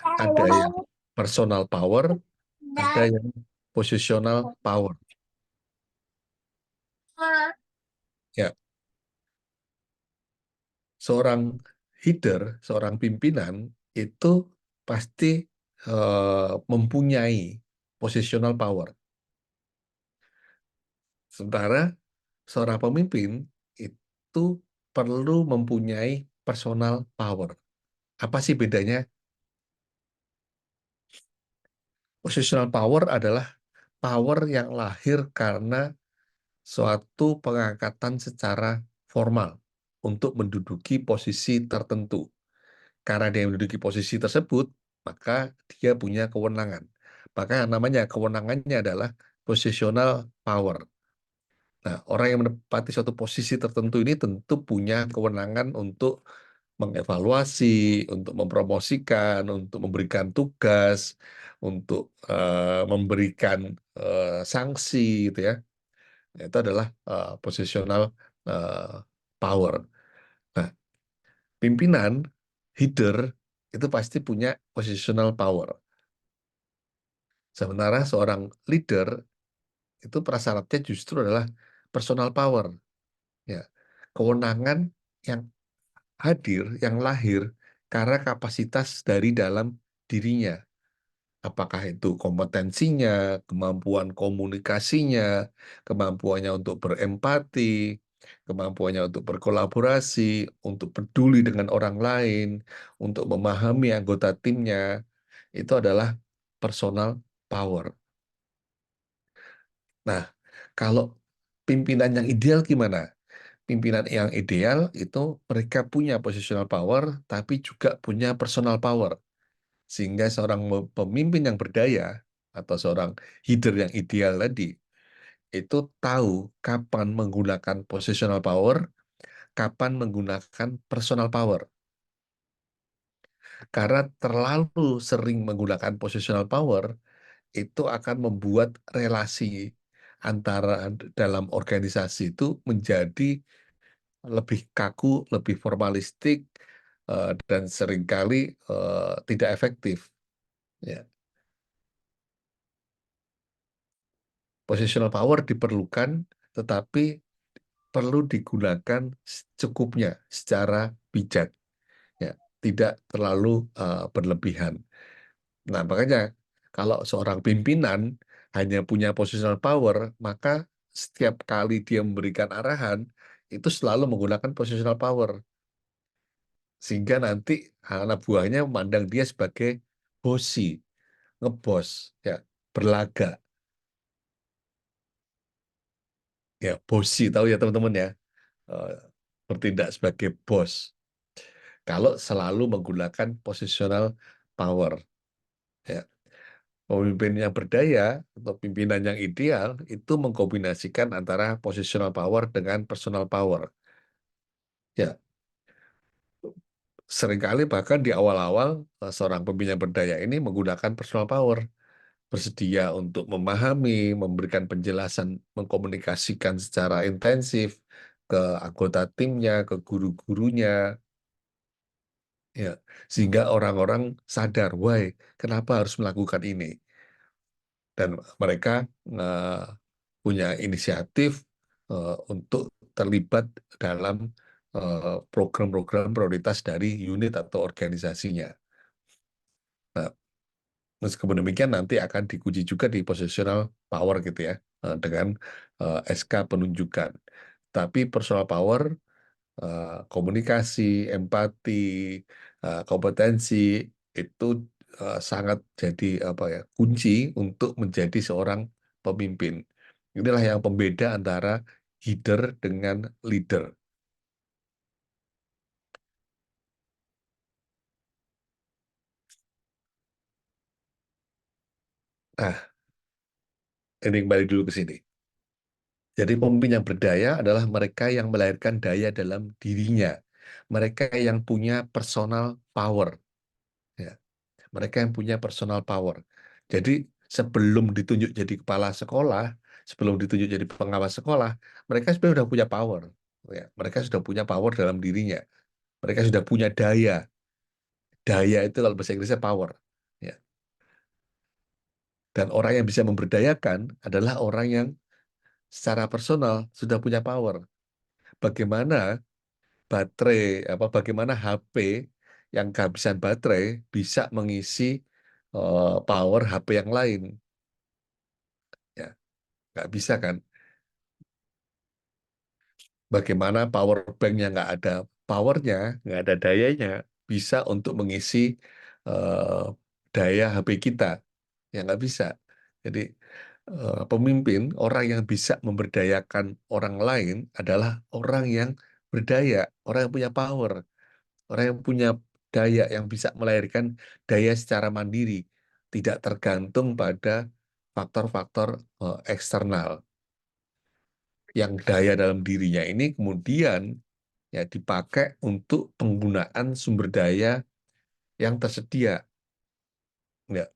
Speaker 4: Ada yang personal power, ada yang positional power. Ya, seorang leader, seorang pimpinan itu pasti mempunyai positional power. Sementara seorang pemimpin itu perlu mempunyai personal power. Apa sih bedanya? Positional power adalah power yang lahir karena suatu pengangkatan secara formal untuk menduduki posisi tertentu. Karena dia menduduki posisi tersebut, maka dia punya kewenangan. Maka namanya kewenangannya adalah positional power. Nah, orang yang menempati suatu posisi tertentu ini tentu punya kewenangan untuk mengevaluasi, untuk mempromosikan, untuk memberikan tugas, untuk memberikan sanksi, gitu ya. Itu adalah positional eh, power. Nah, pimpinan, leader, itu pasti punya positional power. Sementara seorang leader itu prasyaratnya justru adalah personal power. Ya, kewenangan yang hadir, yang lahir karena kapasitas dari dalam dirinya. Apakah itu kompetensinya, kemampuan komunikasinya, kemampuannya untuk berempati, kemampuannya untuk berkolaborasi, untuk peduli dengan orang lain, untuk memahami anggota timnya, itu adalah personal power. Nah, kalau pimpinan yang ideal gimana? Pimpinan yang ideal itu mereka punya positional power, tapi juga punya personal power. Sehingga seorang pemimpin yang berdaya atau seorang leader yang ideal tadi itu tahu kapan menggunakan positional power, kapan menggunakan personal power. Karena terlalu sering menggunakan positional power itu akan membuat relasi antara dalam organisasi itu menjadi lebih kaku, lebih formalistik, dan seringkali tidak efektif. Ya. Positional power diperlukan, tetapi perlu digunakan secukupnya secara bijak, ya, tidak terlalu berlebihan. Nah, makanya kalau seorang pimpinan hanya punya positional power, maka setiap kali dia memberikan arahan itu selalu menggunakan positional power, sehingga nanti anak buahnya memandang dia sebagai bosi, ngebos, ya, berlaga, ya, bosi, tahu ya teman-teman ya. eh, Bertindak sebagai bos kalau selalu menggunakan positional power. Ya. Pemimpin yang berdaya atau pimpinan yang ideal itu mengkombinasikan antara positional power dengan personal power. Ya, seringkali bahkan di awal-awal seorang pemimpin yang berdaya ini menggunakan personal power, bersedia untuk memahami, memberikan penjelasan, mengkomunikasikan secara intensif ke anggota timnya, ke guru-gurunya, ya, sehingga orang-orang sadar, why, kenapa harus melakukan ini, dan mereka eh, punya inisiatif untuk terlibat dalam program-program prioritas dari unit atau organisasinya. Nah, meskipun demikian nanti akan dikuji juga di positional power gitu ya, dengan SK penunjukan. Tapi personal power, komunikasi, empati, kompetensi itu sangat jadi apa ya, kunci untuk menjadi seorang pemimpin. Inilah yang pembeda antara leader dengan leader. Nah, ini kembali dulu ke sini. Jadi pemimpin yang berdaya adalah mereka yang melahirkan daya dalam dirinya. Mereka yang punya personal power. Ya. Mereka yang punya personal power. Jadi sebelum ditunjuk jadi kepala sekolah, sebelum ditunjuk jadi pengawas sekolah, mereka sebenarnya sudah punya power. Ya. Mereka sudah punya power dalam dirinya. Mereka sudah punya daya. Daya itu kalau bahasa Inggrisnya power. Ya. Dan orang yang bisa memberdayakan adalah orang yang secara personal sudah punya power. Bagaimana baterai, bagaimana HP yang kehabisan baterai bisa mengisi power HP yang lain? Ya, nggak bisa kan? bagaimana power banknya nggak ada powernya, nggak ada dayanya, bisa untuk mengisi eh, daya HP kita. Ya nggak bisa. Jadi pemimpin, orang yang bisa memberdayakan orang lain adalah orang yang berdaya, orang yang punya power, orang yang punya daya, yang bisa melahirkan daya secara mandiri, tidak tergantung pada faktor-faktor eksternal. Yang daya dalam dirinya ini kemudian ya dipakai untuk penggunaan sumber daya yang tersedia. Ya,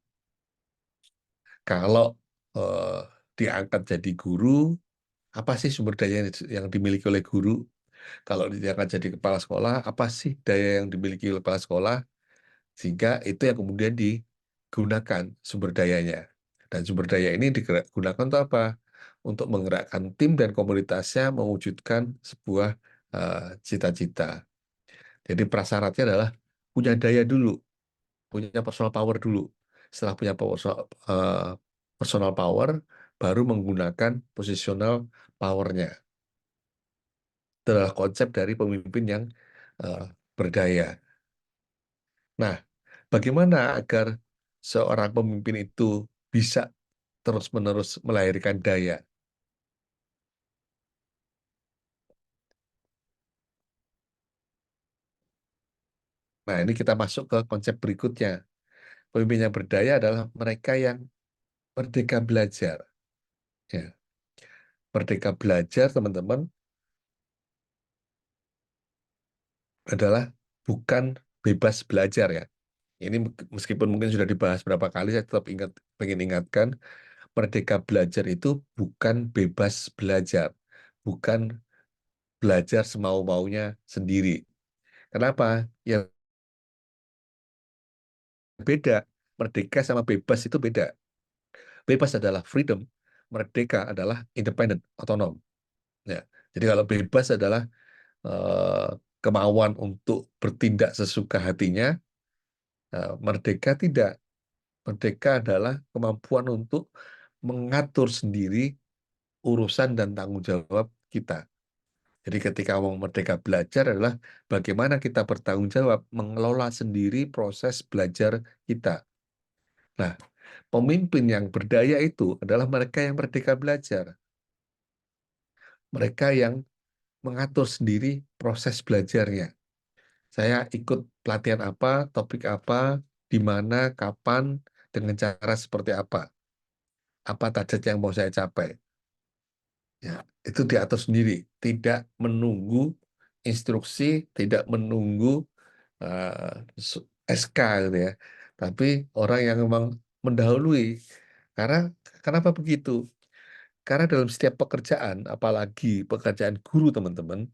Speaker 4: kalau eh, diangkat jadi guru, apa sih sumber daya yang dimiliki oleh guru? Kalau diangkat jadi kepala sekolah, apa sih daya yang dimiliki oleh kepala sekolah? Sehingga itu yang kemudian digunakan sumber dayanya. Dan sumber daya ini digunakan untuk apa? Untuk menggerakkan tim dan komunitasnya mewujudkan sebuah cita-cita. Jadi prasyaratnya adalah punya daya dulu, punya personal power dulu. Setelah punya personal power, baru menggunakan positional powernya. Itu adalah konsep dari pemimpin yang eh, berdaya. Nah, bagaimana agar seorang pemimpin itu bisa terus-menerus melahirkan daya? Nah, ini kita masuk ke konsep berikutnya. Pemimpin yang berdaya adalah mereka yang merdeka belajar. Ya, merdeka belajar, teman-teman, adalah bukan bebas belajar ya. Ini meskipun mungkin sudah dibahas berapa kali, saya tetap pengen ingatkan, merdeka belajar itu bukan bebas belajar, bukan belajar semau-maunya sendiri. Kenapa? Ya beda. Merdeka sama bebas itu beda. Bebas adalah freedom, merdeka adalah independent, otonom. Ya. Jadi kalau bebas adalah eh, kemauan untuk bertindak sesuka hatinya, merdeka tidak. Merdeka adalah kemampuan untuk mengatur sendiri urusan dan tanggung jawab kita. Jadi ketika mau merdeka belajar adalah bagaimana kita bertanggung jawab mengelola sendiri proses belajar kita. Nah, pemimpin yang berdaya itu adalah mereka yang merdeka belajar. Mereka yang mengatur sendiri proses belajarnya. Saya ikut pelatihan apa, topik apa, di mana, kapan, dengan cara seperti apa. Apa target yang mau saya capai. Ya, itu diatur sendiri, tidak menunggu instruksi, tidak menunggu SK gitu ya. Tapi orang yang memang mendahului. Karena kenapa begitu? Karena dalam setiap pekerjaan, apalagi pekerjaan guru teman-teman,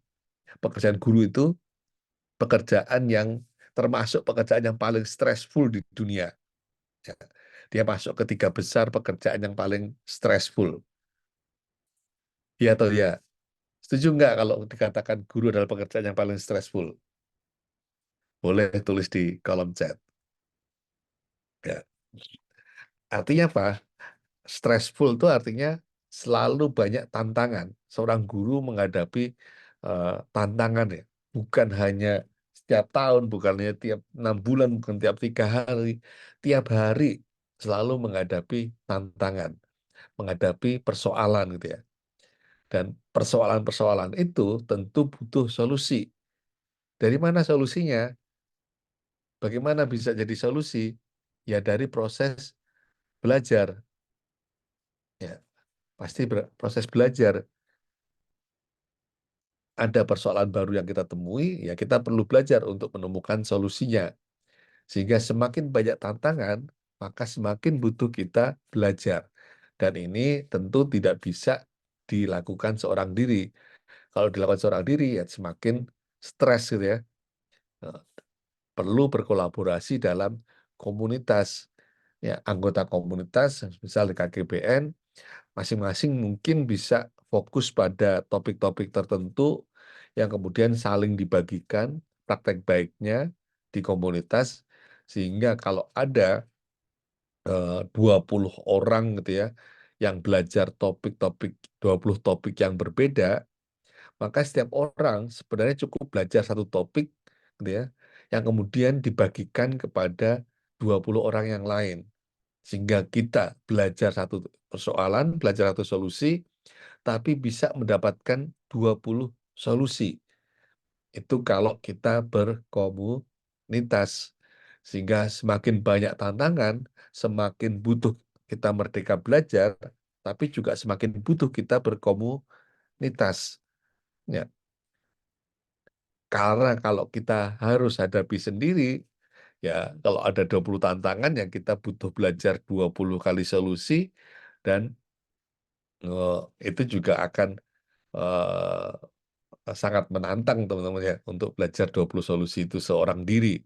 Speaker 4: pekerjaan guru itu pekerjaan yang termasuk pekerjaan yang paling stressful di dunia. Ya. Dia masuk ke 3 besar pekerjaan yang paling stressful. Iya atau ya? Setuju nggak kalau dikatakan guru adalah pekerjaan yang paling stressful? Boleh tulis di kolom chat. Ya. Artinya apa? Stressful itu artinya selalu banyak tantangan. Seorang guru menghadapi tantangan ya. Bukan hanya setiap tahun, bukan hanya tiap 6 bulan, bukan tiap 3 hari. Tiap hari selalu menghadapi tantangan, menghadapi persoalan gitu ya. Dan persoalan-persoalan itu tentu butuh solusi. Dari mana solusinya? Bagaimana bisa jadi solusi? Ya dari proses belajar. Ya, pasti proses belajar. Ada persoalan baru yang kita temui, ya kita perlu belajar untuk menemukan solusinya. Sehingga semakin banyak tantangan, maka semakin butuh kita belajar. Dan ini tentu tidak bisa dilakukan seorang diri. Kalau dilakukan seorang diri, ya semakin stres gitu ya. Eh, Perlu berkolaborasi dalam komunitas. Ya, anggota komunitas, misal di KGBN, masing-masing mungkin bisa fokus pada topik-topik tertentu yang kemudian saling dibagikan praktek baiknya di komunitas, sehingga kalau ada 20 orang gitu ya yang belajar topik-topik 20 topik yang berbeda, maka setiap orang sebenarnya cukup belajar satu topik gitu ya, yang kemudian dibagikan kepada 20 orang yang lain. Sehingga kita belajar satu persoalan, belajar satu solusi, tapi bisa mendapatkan 20 solusi. Itu kalau kita berkomunitas. Sehingga semakin banyak tantangan, semakin butuh kita merdeka belajar, tapi juga semakin butuh kita berkomunitas. Ya, karena kalau kita harus hadapi sendiri, ya kalau ada 20 tantangan yang kita butuh belajar 20 kali solusi, dan itu juga akan eh, sangat menantang teman-teman ya untuk belajar 20 solusi itu seorang diri.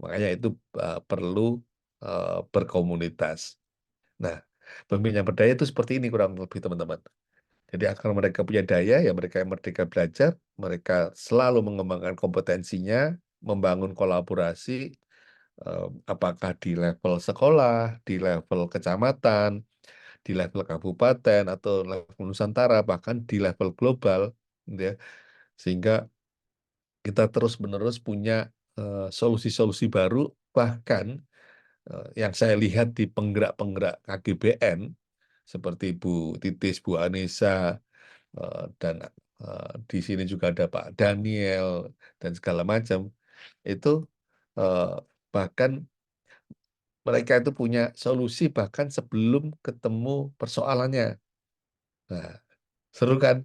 Speaker 4: Makanya itu perlu berkomunitas. Nah, pemimpin yang berdaya itu seperti ini kurang lebih teman-teman. Jadi agar mereka punya daya, ya mereka yang merdeka belajar, mereka selalu mengembangkan kompetensinya, membangun kolaborasi, apakah di level sekolah, di level kecamatan, di level kabupaten, atau level Nusantara, bahkan di level global, gitu ya. Sehingga kita terus-menerus punya solusi-solusi baru, bahkan yang saya lihat di penggerak-penggerak KGBN, seperti Bu Titis, Bu Anissa, dan di sini juga ada Pak Daniel, dan segala macam, itu eh, bahkan mereka itu punya solusi bahkan sebelum ketemu persoalannya. Nah, seru kan?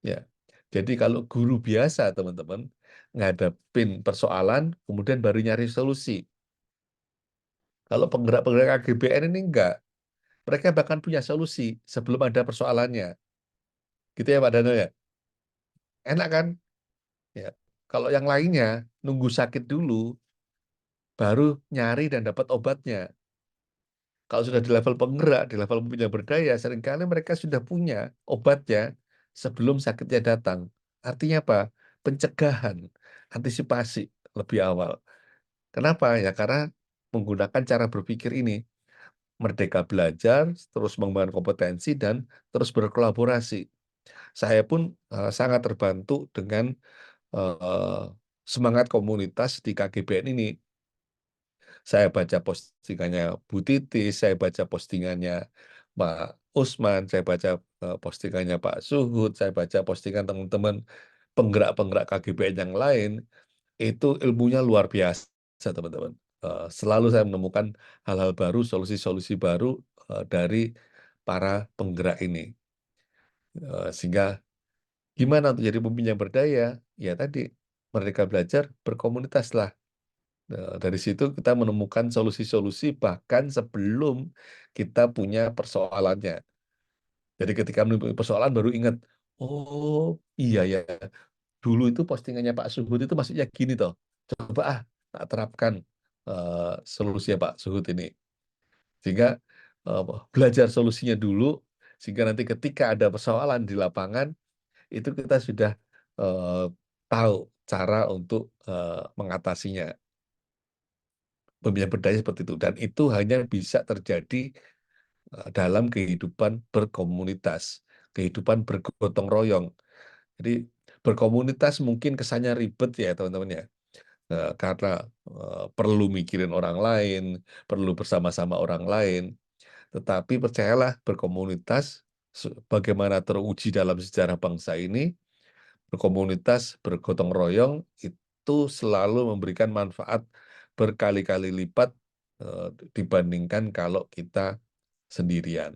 Speaker 4: Ya. Jadi kalau guru biasa, teman-teman, ngadepin persoalan, kemudian baru nyari solusi. Kalau penggerak-penggerak KGBN ini enggak. Mereka bahkan punya solusi sebelum ada persoalannya. Gitu ya Pak Daniel ya? Enak kan? Ya. Kalau yang lainnya, nunggu sakit dulu, baru nyari dan dapat obatnya. Kalau sudah di level penggerak, di level punya berdaya, seringkali mereka sudah punya obatnya sebelum sakitnya datang. Artinya apa? Pencegahan, antisipasi lebih awal. Kenapa? Ya karena menggunakan cara berpikir ini. Merdeka belajar, terus mengembangkan kompetensi, dan terus berkolaborasi. Saya pun sangat terbantu dengan eh, semangat komunitas di KGBN ini. Saya baca postingannya Bu Titis, saya baca postingannya Pak Usman, saya baca postingannya Pak Suhud, saya baca postingan teman-teman penggerak-penggerak KGBN yang lain, itu ilmunya luar biasa, teman-teman. Selalu saya menemukan hal-hal baru, solusi-solusi baru dari para penggerak ini. Sehingga gimana untuk jadi pemimpin yang berdaya? Ya tadi, Merdeka Belajar berkomunitaslah. Dari situ kita menemukan solusi-solusi bahkan sebelum kita punya persoalannya. Jadi ketika menemukan persoalan baru ingat, oh iya ya, dulu itu postingannya Pak Suhud itu maksudnya gini toh. Coba tak terapkan solusinya Pak Suhud ini. Sehingga eh, belajar solusinya dulu, sehingga nanti ketika ada persoalan di lapangan, itu kita sudah eh, tahu cara untuk mengatasinya. Pemimpin berdaya seperti itu. Dan itu hanya bisa terjadi dalam kehidupan berkomunitas, kehidupan bergotong royong. Jadi berkomunitas mungkin kesannya ribet ya teman-teman ya. Karena perlu mikirin orang lain, perlu bersama-sama orang lain. Tetapi percayalah, berkomunitas bagaimana teruji dalam sejarah bangsa ini, berkomunitas, bergotong royong itu selalu memberikan manfaat berkali-kali lipat dibandingkan kalau kita sendirian.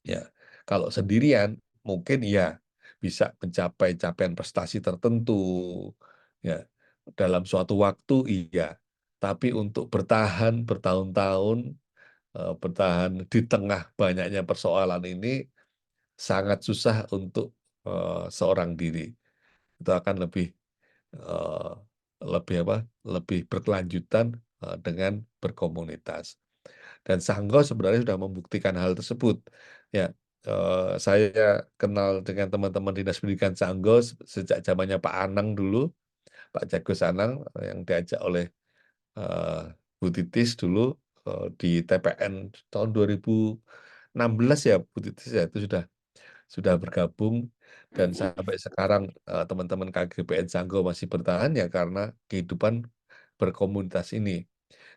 Speaker 4: Ya, kalau sendirian mungkin ya bisa mencapai capaian prestasi tertentu, ya dalam suatu waktu iya. Tapi untuk bertahan bertahun-tahun, bertahan di tengah banyaknya persoalan ini sangat susah untuk seorang diri. Itu akan eh, lebih apa? Lebih berkelanjutan dengan berkomunitas. Dan Sanggo sebenarnya sudah membuktikan hal tersebut. Ya, saya kenal dengan teman-teman Dinas Pendidikan Sanggo sejak zamannya Pak Anang dulu, Pak Jagus Anang yang diajak oleh eh, Bu Titis dulu di TPN tahun 2016 ya, Bu Titis ya itu sudah sudah bergabung dan sampai sekarang teman-teman KGPN Sanggo masih bertahan ya karena kehidupan berkomunitas ini.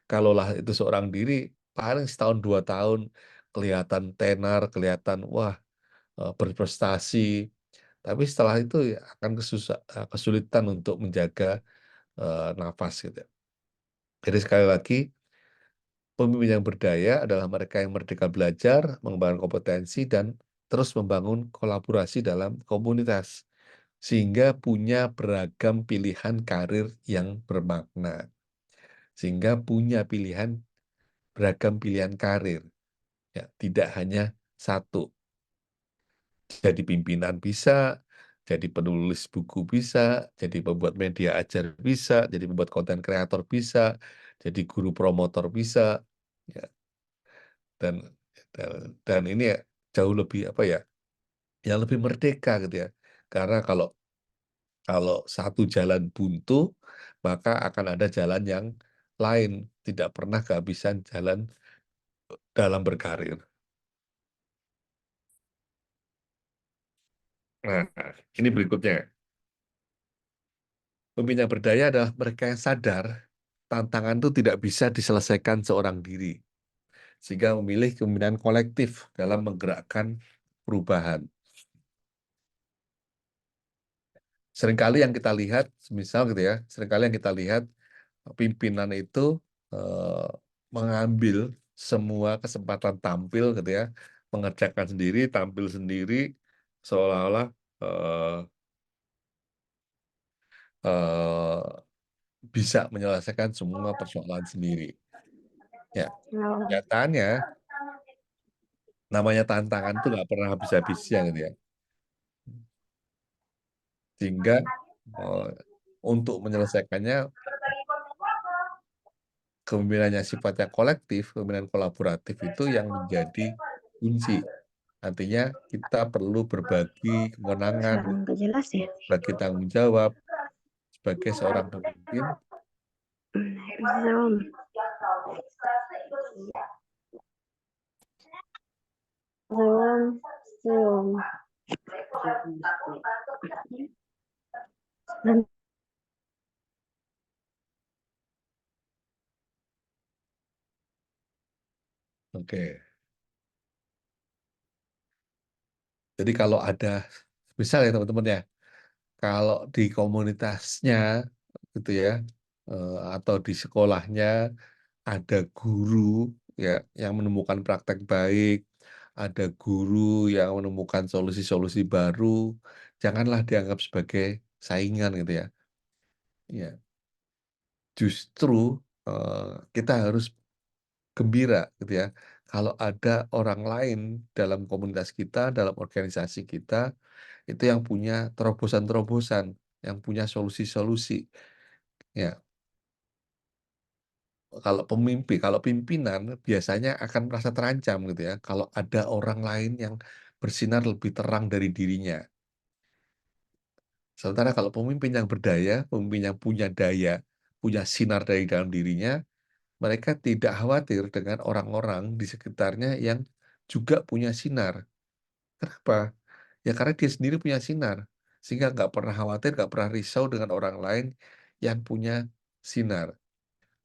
Speaker 4: Kalaulah itu seorang diri, paling setahun 2 tahun kelihatan tenar, kelihatan wah berprestasi. Tapi setelah itu ya akan kesulitan untuk menjaga nafas gitu. Jadi sekali lagi, pemimpin yang berdaya adalah mereka yang merdeka belajar, mengembangkan kompetensi, dan terus membangun kolaborasi dalam komunitas. Sehingga punya beragam pilihan karir yang bermakna. Sehingga punya beragam pilihan karir. Ya, tidak hanya satu. Jadi pimpinan bisa, jadi penulis buku bisa, jadi pembuat media ajar bisa, jadi pembuat konten kreator bisa, jadi guru promotor bisa, ya. Dan dan ini ya jauh lebih apa ya, yang lebih merdeka gitu ya. Karena kalau kalau satu jalan buntu, maka akan ada jalan yang lain, tidak pernah kehabisan jalan dalam berkarir. Nah, ini berikutnya. Pemimpin yang berdaya adalah mereka yang sadar tantangan itu tidak bisa diselesaikan seorang diri, sehingga memilih kepemimpinan kolektif dalam menggerakkan perubahan. Seringkali yang kita lihat, misal gitu ya, seringkali yang kita lihat pimpinan itu eh, mengambil semua kesempatan tampil gitu ya, mengerjakan sendiri, tampil sendiri, seolah-olah eh, eh, bisa menyelesaikan semua persoalan sendiri. Ya, nyatanya namanya tantangan itu nggak pernah habis-habisnya gitu ya. Sehingga eh, untuk menyelesaikannya kepemimpinan yang sifatnya kolektif, kepemimpinan kolaboratif itu yang menjadi kunci. Artinya kita perlu berbagi kewenangan,
Speaker 3: Nggak jelas ya.
Speaker 4: bagi tanggung jawab sebagai seorang pemimpin.
Speaker 3: Zoom. Zoom. Zoom.
Speaker 4: Oke. Jadi kalau ada, misalnya teman-teman ya, kalau di komunitasnya gitu ya, atau di sekolahnya ada guru ya yang menemukan praktek baik, ada guru yang menemukan solusi-solusi baru, janganlah dianggap sebagai saingan gitu ya. Ya, justru kita harus gembira gitu ya. Kalau ada orang lain dalam komunitas kita, dalam organisasi kita, itu yang punya terobosan-terobosan, yang punya solusi-solusi. Ya, kalau pimpinan biasanya akan merasa terancam gitu ya, kalau ada orang lain yang bersinar lebih terang dari dirinya. Sementara kalau pemimpin yang berdaya, pemimpin yang punya daya, punya sinar dari dalam dirinya, mereka tidak khawatir dengan orang-orang di sekitarnya yang juga punya sinar. Kenapa? Ya karena dia sendiri punya sinar, sehingga nggak pernah khawatir, nggak pernah risau dengan orang lain yang punya sinar.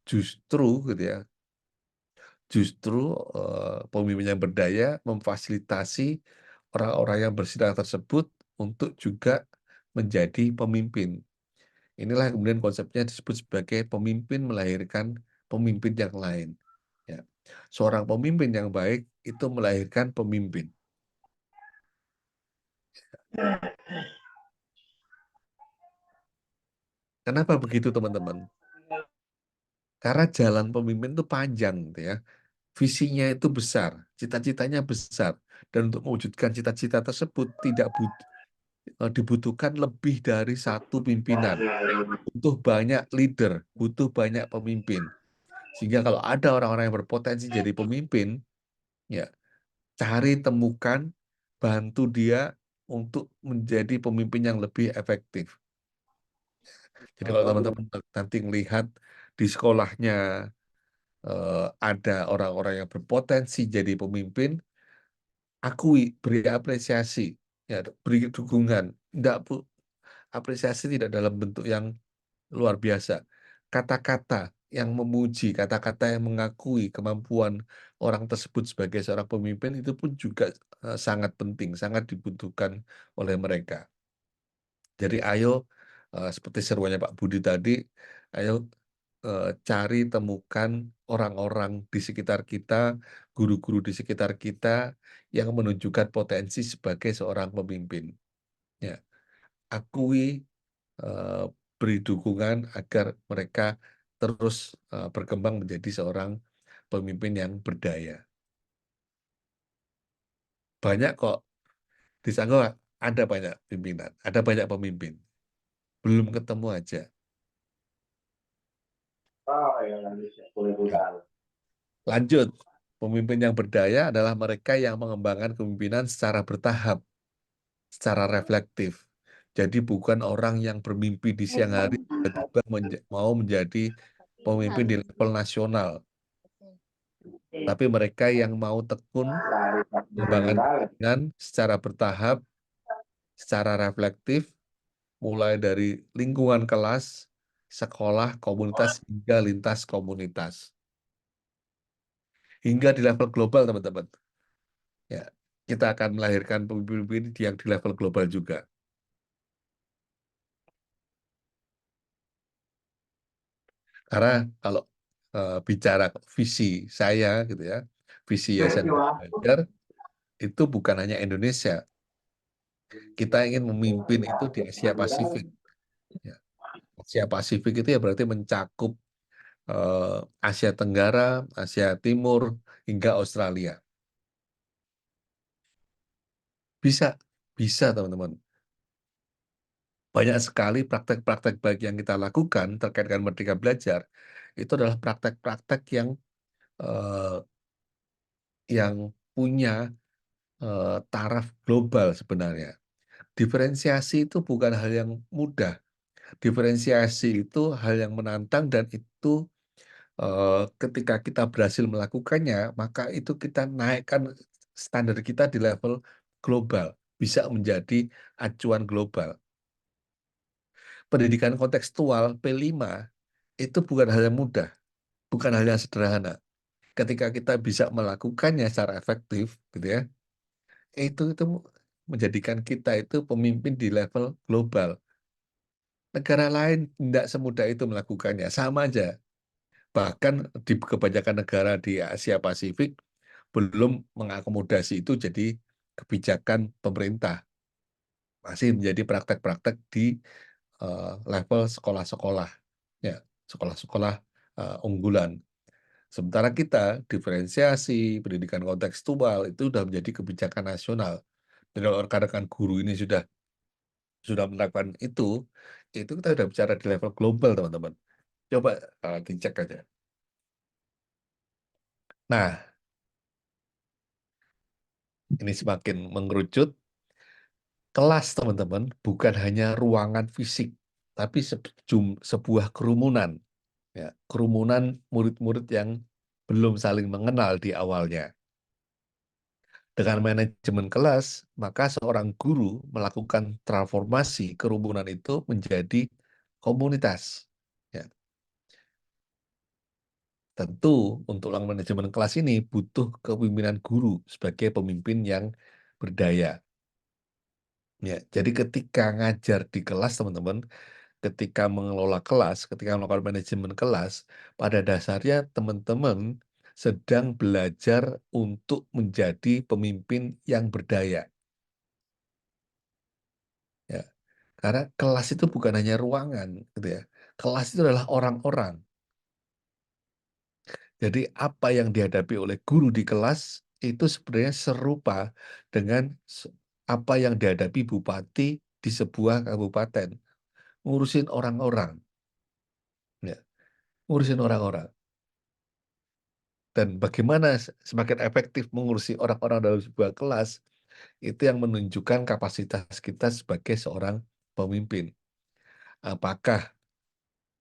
Speaker 4: Justru gitu ya, justru pemimpin yang berdaya memfasilitasi orang-orang yang bersinar tersebut untuk juga menjadi pemimpin. Inilah kemudian konsepnya disebut sebagai pemimpin melahirkan pemimpin yang lain. Ya. Seorang pemimpin yang baik itu melahirkan pemimpin. Kenapa begitu teman-teman? Karena jalan pemimpin itu panjang, gitu ya. Visinya itu besar, cita-citanya besar, dan untuk mewujudkan cita-cita tersebut tidak dibutuhkan lebih dari satu pimpinan. Butuh banyak leader, butuh banyak pemimpin. Sehingga kalau ada orang-orang yang berpotensi jadi pemimpin, ya cari, temukan, bantu dia untuk menjadi pemimpin yang lebih efektif. Jadi kalau teman-teman nanti melihat di sekolahnya ada orang-orang yang berpotensi jadi pemimpin, akui, beri apresiasi. ya beri dukungan. Apresiasi tidak dalam bentuk yang luar biasa. Kata-kata yang memuji, kata-kata yang mengakui kemampuan orang tersebut sebagai seorang pemimpin itu pun juga sangat penting, sangat dibutuhkan oleh mereka. Jadi ayo, seperti seruannya Pak Budi tadi, ayo cari temukan orang-orang di sekitar kita, guru-guru di sekitar kita yang menunjukkan potensi sebagai seorang pemimpin. Ya, akui, beri dukungan agar mereka terus berkembang menjadi seorang pemimpin yang berdaya. Banyak kok di Sanggau ada banyak pimpinan, ada banyak pemimpin, belum ketemu aja. Lanjut, pemimpin yang berdaya adalah mereka yang mengembangkan kepemimpinan secara bertahap, secara reflektif. Jadi bukan orang yang bermimpi di siang hari tiba-tiba mau menjadi pemimpin di level nasional, tapi mereka yang mau tekun mengembangkan kepemimpinan secara bertahap, secara reflektif, mulai dari lingkungan kelas, sekolah, komunitas, hingga lintas komunitas. Hingga di level global, teman-teman. Ya, kita akan melahirkan pemimpin yang di level global juga. Karena kalau bicara visi saya gitu ya, visi Yayasan Belajar itu bukan hanya Indonesia. Kita ingin memimpin itu di Asia Pasifik. Ya. Asia Pasifik itu ya berarti mencakup Asia Tenggara, Asia Timur, hingga Australia. Bisa, bisa teman-teman. Banyak sekali praktek-praktek baik yang kita lakukan terkait dengan Merdeka Belajar, itu adalah praktek-praktek yang punya taraf global sebenarnya. Diferensiasi itu bukan hal yang mudah. Diferensiasi itu hal yang menantang dan itu ketika kita berhasil melakukannya, maka itu kita naikkan standar kita di level global, bisa menjadi acuan global. Pendidikan kontekstual P5 itu bukan hal yang mudah, bukan hal yang sederhana. Ketika kita bisa melakukannya secara efektif, gitu ya, itu menjadikan kita itu pemimpin di level global. Negara lain tidak semudah itu melakukannya, sama aja. Bahkan di kebanyakan negara di Asia Pasifik belum mengakomodasi itu jadi kebijakan pemerintah. Masih menjadi praktek-praktek di level sekolah-sekolah, ya, sekolah-sekolah unggulan. Sementara kita diferensiasi, pendidikan kontekstual itu sudah menjadi kebijakan nasional. Dan kalau rekan-rekan guru ini sudah melakukan itu kita sudah bicara di level global, teman-teman. Coba dicek aja. Nah, ini semakin mengerucut. Kelas, teman-teman, bukan hanya ruangan fisik, tapi sebuah kerumunan. Ya, kerumunan murid-murid yang belum saling mengenal di awalnya. Dengan manajemen kelas, maka seorang guru melakukan transformasi kerumunan itu menjadi komunitas. Ya. Tentu untuk manajemen kelas ini butuh kepemimpinan guru sebagai pemimpin yang berdaya. Ya, jadi ketika ngajar di kelas, teman-teman, ketika mengelola kelas, ketika melakukan manajemen kelas, pada dasarnya teman-teman sedang belajar untuk menjadi pemimpin yang berdaya. Ya, karena kelas itu bukan hanya ruangan, gitu ya. Kelas itu adalah orang-orang. Jadi apa yang dihadapi oleh guru di kelas itu sebenarnya serupa dengan apa yang dihadapi bupati di sebuah kabupaten. Ngurusin orang-orang. Ya, ngurusin orang-orang. Dan bagaimana semakin efektif mengurusi orang-orang dalam sebuah kelas, itu yang menunjukkan kapasitas kita sebagai seorang pemimpin. Apakah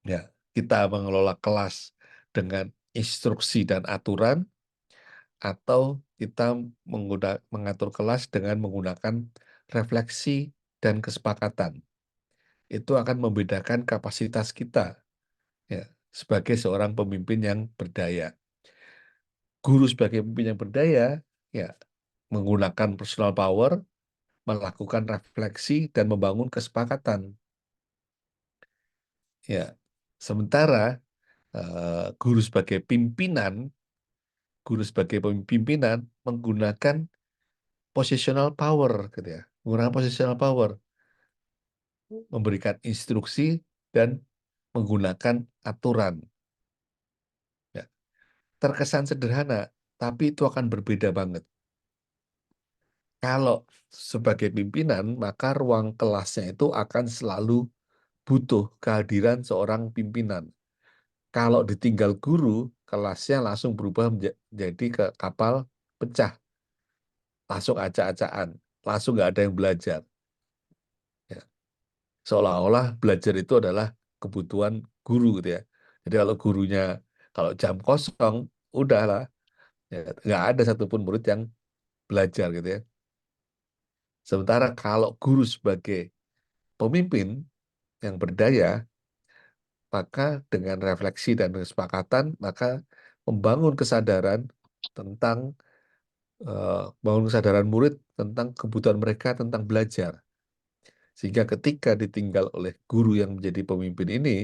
Speaker 4: ya kita mengelola kelas dengan instruksi dan aturan, atau kita mengatur kelas dengan menggunakan refleksi, dan kesepakatan. Itu akan membedakan kapasitas kita ya, sebagai seorang pemimpin yang berdaya. Guru sebagai pemimpin yang berdaya ya menggunakan personal power, melakukan refleksi, dan membangun kesepakatan. Ya, sementara guru sebagai pimpinan menggunakan positional power, gitu ya, menggunakan positional power, memberikan instruksi dan menggunakan aturan. Ya, terkesan sederhana, tapi itu akan berbeda banget. Kalau sebagai pimpinan, maka ruang kelasnya itu akan selalu butuh kehadiran seorang pimpinan. Kalau ditinggal guru, kelasnya langsung berubah menjadi ke kapal pecah, langsung acak-acakan, langsung nggak ada yang belajar. Ya. Seolah-olah belajar itu adalah kebutuhan guru, gitu ya. Jadi kalau jam kosong, udahlah, ya, nggak ada satupun murid yang belajar, gitu ya. Sementara kalau guru sebagai pemimpin yang berdaya, maka dengan refleksi dan kesepakatan, maka membangun kesadaran tentang bangun kesadaran murid tentang kebutuhan mereka tentang belajar. Sehingga ketika ditinggal oleh guru yang menjadi pemimpin ini,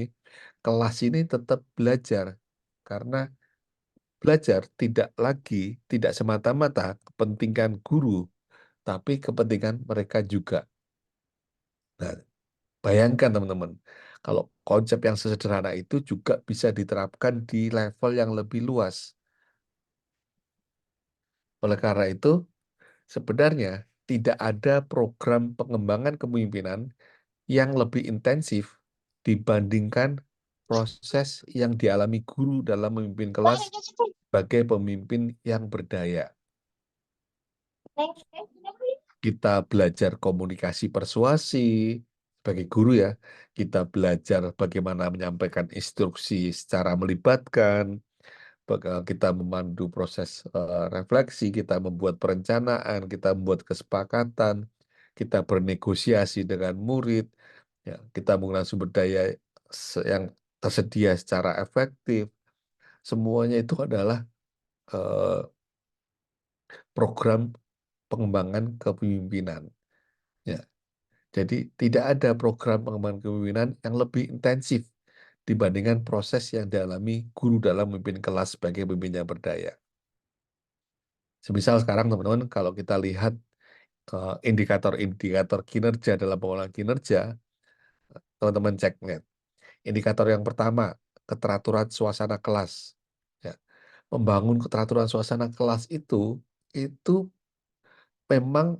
Speaker 4: kelas ini tetap belajar. Karena belajar tidak semata-mata kepentingan guru, tapi kepentingan mereka juga. Nah, bayangkan teman-teman, kalau konsep yang sesederhana itu juga bisa diterapkan di level yang lebih luas. Oleh karena itu, sebenarnya tidak ada program pengembangan kepemimpinan yang lebih intensif dibandingkan proses yang dialami guru dalam memimpin kelas sebagai pemimpin yang berdaya. Kita belajar komunikasi persuasi sebagai guru ya. Kita belajar bagaimana menyampaikan instruksi secara melibatkan, kita memandu proses refleksi, kita membuat perencanaan, kita membuat kesepakatan, kita bernegosiasi dengan murid, ya, kita menggunakan sumber daya yang tersedia secara efektif. Semuanya itu adalah eh, program pengembangan kepemimpinan. Ya. Jadi tidak ada program pengembangan kepemimpinan yang lebih intensif dibandingkan proses yang dialami guru dalam memimpin kelas sebagai pemimpin yang berdaya. Semisal sekarang teman-teman, kalau kita lihat indikator-indikator kinerja dalam pengelolaan kinerja, teman-teman cek lihat. Indikator yang pertama, keteraturan suasana kelas. Ya. Membangun keteraturan suasana kelas itu memang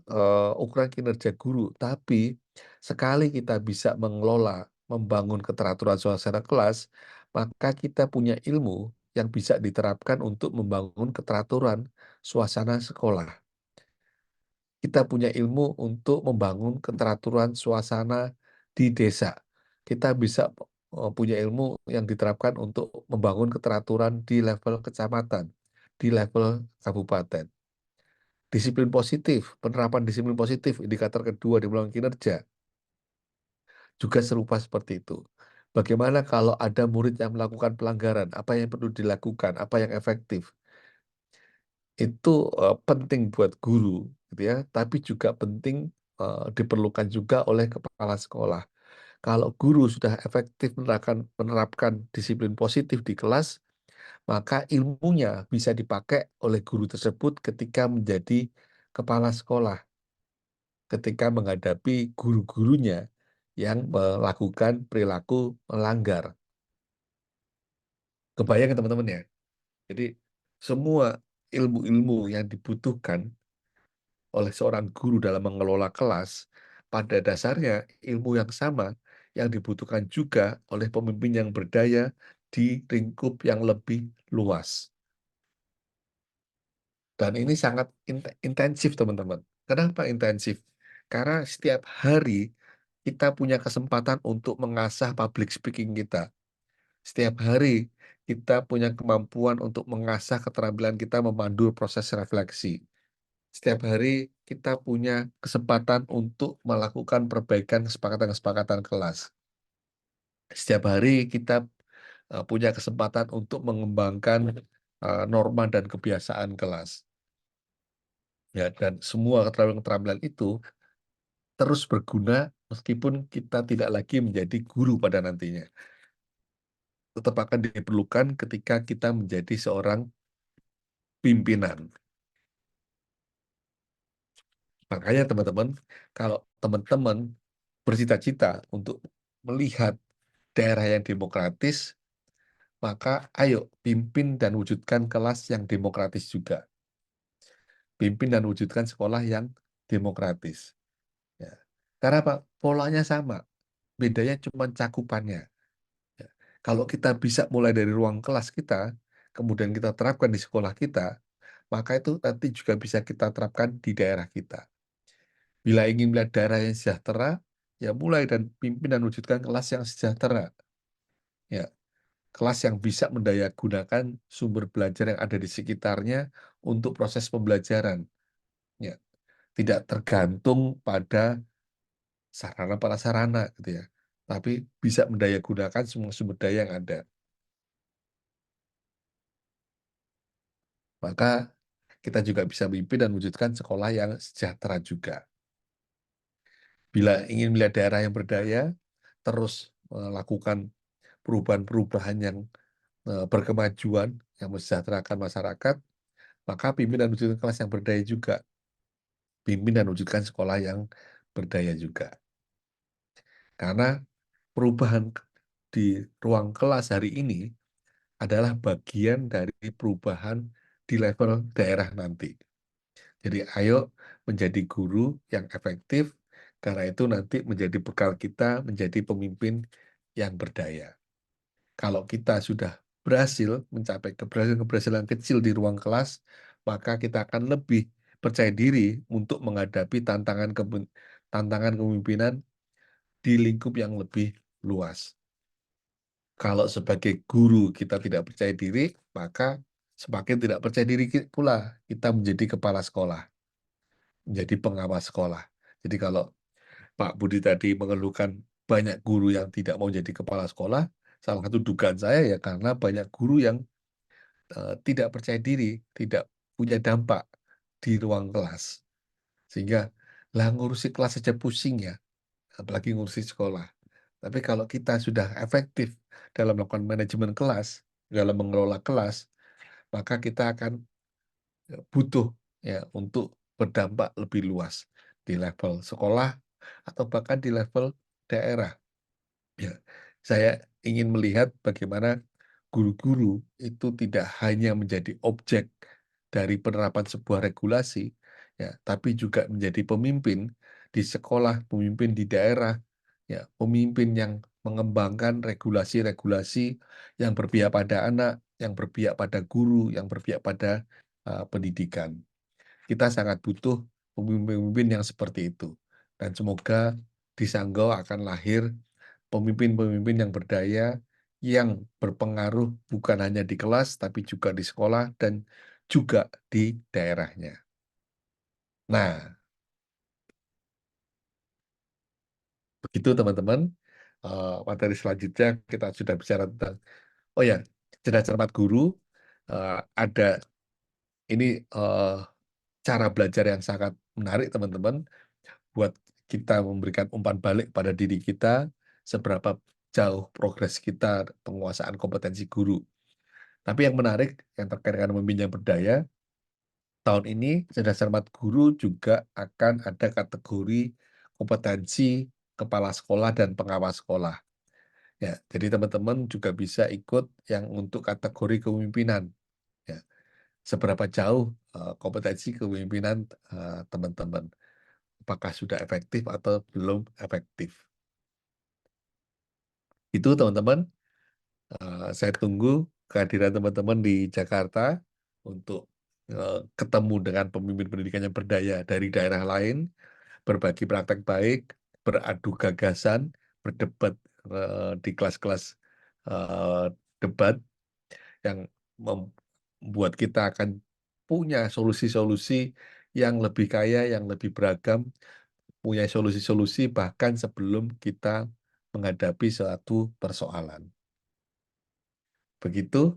Speaker 4: ukuran kinerja guru, tapi sekali kita bisa mengelola, membangun keteraturan suasana kelas, maka kita punya ilmu yang bisa diterapkan untuk membangun keteraturan suasana sekolah. Kita punya ilmu untuk membangun keteraturan suasana di desa. Kita bisa punya ilmu yang diterapkan untuk membangun keteraturan di level kecamatan, di level kabupaten. Disiplin positif, penerapan disiplin positif, indikator kedua di pengembangan kinerja, juga serupa seperti itu. Bagaimana kalau ada murid yang melakukan pelanggaran, apa yang perlu dilakukan, apa yang efektif. Itu penting buat guru, gitu ya, tapi juga penting diperlukan juga oleh kepala sekolah. Kalau guru sudah efektif menerapkan disiplin positif di kelas, maka ilmunya bisa dipakai oleh guru tersebut ketika menjadi kepala sekolah, ketika menghadapi guru-gurunya yang melakukan perilaku melanggar. Kebayang teman-teman ya? Jadi semua ilmu-ilmu yang dibutuhkan oleh seorang guru dalam mengelola kelas, pada dasarnya ilmu yang sama yang dibutuhkan juga oleh pemimpin yang berdaya di lingkup yang lebih luas. Dan ini sangat intensif, teman-teman. Kenapa intensif? Karena setiap hari kita punya kesempatan untuk mengasah public speaking kita. Setiap hari kita punya kemampuan untuk mengasah keterampilan kita memandu proses refleksi. setiap hari kita punya kesempatan untuk melakukan perbaikan kesepakatan-kesepakatan kelas. Setiap hari kita punya kesempatan untuk mengembangkan norma dan kebiasaan kelas. Ya, dan semua keterampilan-keterampilan itu terus berguna meskipun kita tidak lagi menjadi guru pada nantinya. Tetap akan diperlukan ketika kita menjadi seorang pimpinan. Makanya teman-teman, kalau teman-teman bercita-cita untuk melihat daerah yang demokratis, maka ayo pimpin dan wujudkan kelas yang demokratis juga. Pimpin dan wujudkan sekolah yang demokratis. Ya. Karena apa? Polanya sama, bedanya cuma cakupannya. Ya. Kalau kita bisa mulai dari ruang kelas kita, kemudian kita terapkan di sekolah kita, maka itu nanti juga bisa kita terapkan di daerah kita. Bila ingin melihat daerah yang sejahtera, ya mulai dan pimpin dan wujudkan kelas yang sejahtera. Ya, kelas yang bisa mendayagunakan sumber belajar yang ada di sekitarnya untuk proses pembelajaran. Ya, tidak tergantung pada sarana prasarana gitu ya, tapi bisa mendayagunakan semua sumber daya yang ada. Maka kita juga bisa memimpin dan wujudkan sekolah yang sejahtera juga. Bila ingin melihat daerah yang berdaya, terus melakukan perubahan-perubahan yang berkemajuan, yang mensejahterakan masyarakat, maka pimpin dan wujudkan kelas yang berdaya juga. Pimpin dan wujudkan sekolah yang berdaya juga. Karena perubahan di ruang kelas hari ini adalah bagian dari perubahan di level daerah nanti. Jadi ayo menjadi guru yang efektif, karena itu nanti menjadi bekal kita menjadi pemimpin yang berdaya. Kalau kita sudah berhasil mencapai keberhasilan-keberhasilan kecil di ruang kelas, maka kita akan lebih percaya diri untuk menghadapi tantangan kepemimpinan di lingkup yang lebih luas. Kalau sebagai guru kita tidak percaya diri, maka semakin tidak percaya diri pula kita menjadi kepala sekolah, menjadi pengawas sekolah. Jadi kalau Pak Budi tadi mengeluhkan banyak guru yang tidak mau jadi kepala sekolah, salah satu dugaan saya ya karena banyak guru yang tidak percaya diri, tidak punya dampak di ruang kelas. Sehingga, lah ngurusi kelas saja pusing ya, apalagi ngurusi sekolah. Tapi kalau kita sudah efektif dalam melakukan manajemen kelas, dalam mengelola kelas, maka kita akan butuh ya untuk berdampak lebih luas di level sekolah atau bahkan di level daerah. Ya, saya ingin melihat bagaimana guru-guru itu tidak hanya menjadi objek dari penerapan sebuah regulasi, ya, tapi juga menjadi pemimpin di sekolah, pemimpin di daerah, ya, pemimpin yang mengembangkan regulasi-regulasi yang berpihak pada anak, yang berpihak pada guru, yang berpihak pada pendidikan. Kita sangat butuh pemimpin-pemimpin yang seperti itu. Dan semoga di Sanggau akan lahir pemimpin-pemimpin yang berdaya, yang berpengaruh bukan hanya di kelas, tapi juga di sekolah dan juga di daerahnya. Nah, begitu teman-teman. Materi selanjutnya kita sudah bicara tentang, oh ya, cerdas cermat guru, ada ini cara belajar yang sangat menarik teman-teman, buat kita memberikan umpan balik pada diri kita, seberapa jauh progres kita penguasaan kompetensi guru. Tapi yang menarik, yang terkait dengan pemimpin yang berdaya, tahun ini Cerdas Cermat Guru juga akan ada kategori kompetensi kepala sekolah dan pengawas sekolah. Ya, jadi teman-teman juga bisa ikut yang untuk kategori kepemimpinan. Ya, seberapa jauh kompetensi kepemimpinan teman-teman? Apakah sudah efektif atau belum efektif? Itu teman-teman. Saya tunggu kehadiran teman-teman di Jakarta untuk ketemu dengan pemimpin pendidikan yang berdaya dari daerah lain, berbagi praktek baik, beradu gagasan, berdebat di kelas-kelas debat yang membuat kita akan punya solusi-solusi yang lebih kaya, yang lebih beragam, punya solusi-solusi bahkan sebelum kita menghadapi suatu persoalan. Begitu,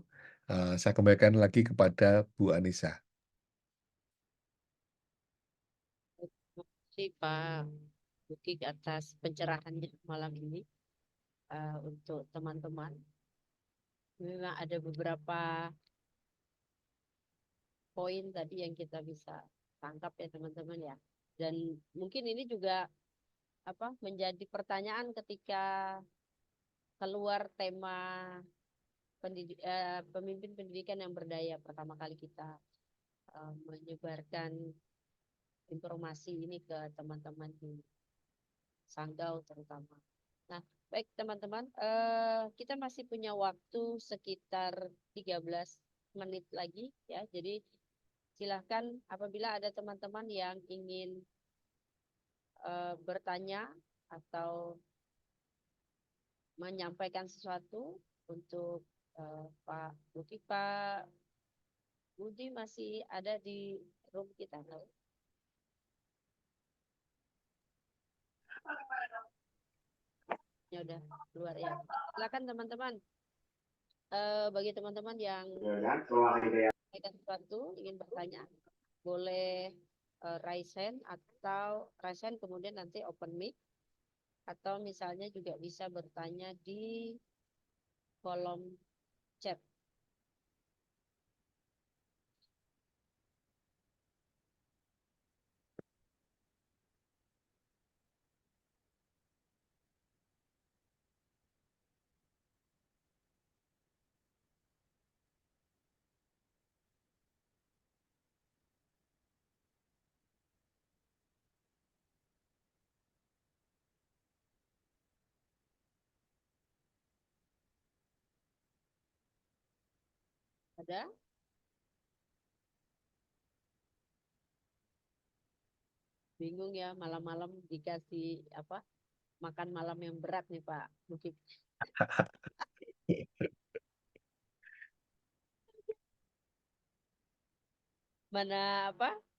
Speaker 4: saya kembalikan lagi kepada Bu Anissa.
Speaker 1: Terima kasih Pak Buki atas pencerahannya malam ini untuk teman-teman. Memang ada beberapa poin tadi yang kita bisa tangkap ya teman-teman ya. Dan mungkin ini juga menjadi pertanyaan ketika keluar tema pemimpin pendidikan yang berdaya. Pertama kali kita menyebarkan informasi ini ke teman-teman di Sanggau terutama. Nah, baik teman-teman, kita masih punya waktu sekitar 13 menit lagi ya. Jadi silahkan apabila ada teman-teman yang ingin bertanya atau menyampaikan sesuatu untuk Pak Buki, Pak Budi masih ada di room kita. Ya udah keluar ya. Silakan teman-teman. Bagi teman-teman yang menyampaikan sesuatu ingin bertanya, boleh raise hand atau raise hand kemudian nanti open mic, atau misalnya juga bisa bertanya di kolom chat. Ada? Bingung ya malam-malam dikasih makan malam yang berat nih Pak Bukit. Mana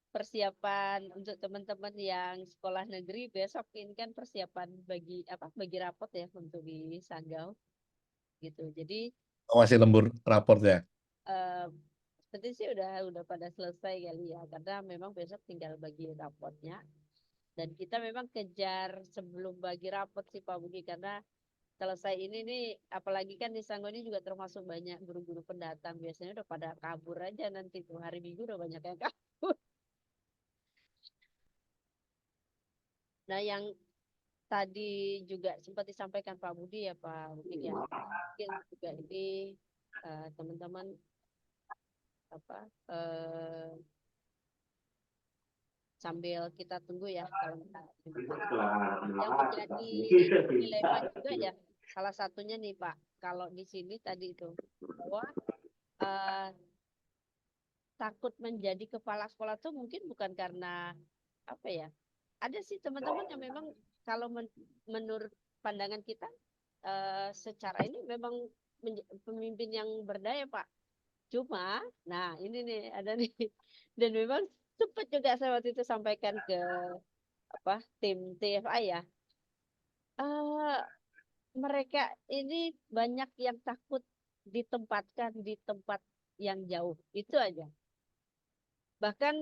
Speaker 1: persiapan untuk teman-teman yang sekolah negeri besok ini kan persiapan bagi bagi rapot ya untuk di Sanggau gitu. Jadi
Speaker 4: Masih lembur raport ya?
Speaker 1: seperti sih udah pada selesai kali ya, karena memang besok tinggal bagi rapotnya. Dan kita memang kejar sebelum bagi rapot sih Pak Budi, karena selesai ini nih, apalagi kan di Sanggau ini juga termasuk banyak guru-guru pendatang. Biasanya udah pada kabur aja nanti tuh, hari Minggu udah banyak yang kabur. Nah yang tadi juga sempat disampaikan Pak Budi ya Pak Budi ya, mungkin juga ini teman-teman sambil kita tunggu ya kalau yang menjadi dilema juga ya, salah satunya nih Pak, kalau di sini tadi itu bahwa takut menjadi kepala sekolah tuh mungkin bukan karena ada sih teman-teman yang memang kalau menurut pandangan kita secara ini memang pemimpin yang berdaya Pak. Cuma, nah ini nih ada nih, dan memang sempat juga saya waktu itu sampaikan ke tim TFA ya. Mereka ini banyak yang takut ditempatkan di tempat yang jauh, itu aja. Bahkan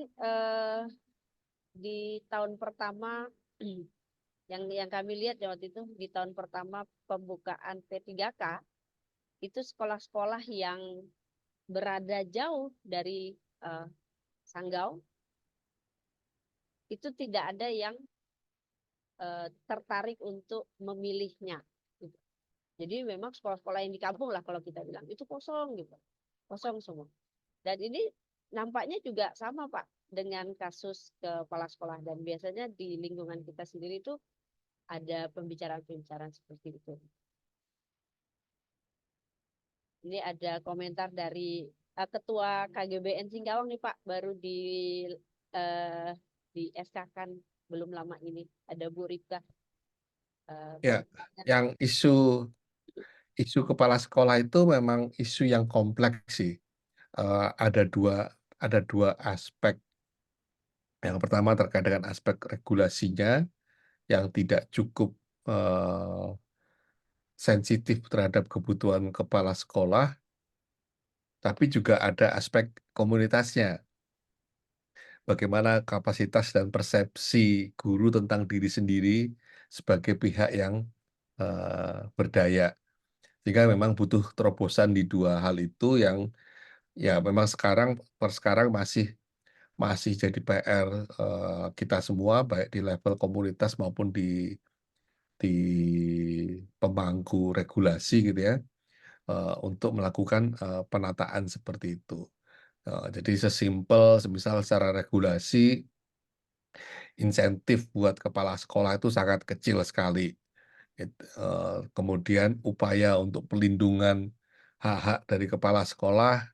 Speaker 1: di tahun pertama yang kami lihat ya waktu itu, di tahun pertama pembukaan P3K itu sekolah-sekolah yang berada jauh dari Sanggau itu tidak ada yang tertarik untuk memilihnya. Jadi memang sekolah-sekolah yang di kampung lah kalau kita bilang itu kosong gitu, kosong semua. Dan ini nampaknya juga sama Pak dengan kasus kepala sekolah, dan biasanya di lingkungan kita sendiri itu ada pembicaraan-pembicaraan seperti itu. Ini ada komentar dari Ketua KGBN Singkawang nih Pak, baru di SK-kan belum lama ini, ada Bu Rika.
Speaker 4: Ya, yang isu kepala sekolah itu memang isu yang kompleks sih. Ada dua aspek Yang pertama terkait dengan aspek regulasinya yang tidak cukup sensitif terhadap kebutuhan kepala sekolah, tapi juga ada aspek komunitasnya. Bagaimana kapasitas dan persepsi guru tentang diri sendiri sebagai pihak yang berdaya. Sehingga memang butuh terobosan di dua hal itu yang ya memang per sekarang masih jadi PR kita semua, baik di level komunitas maupun di pemangku regulasi gitu ya, untuk melakukan penataan seperti itu. Jadi sesimpel semisal secara regulasi insentif buat kepala sekolah itu sangat kecil sekali. Kemudian upaya untuk pelindungan hak-hak dari kepala sekolah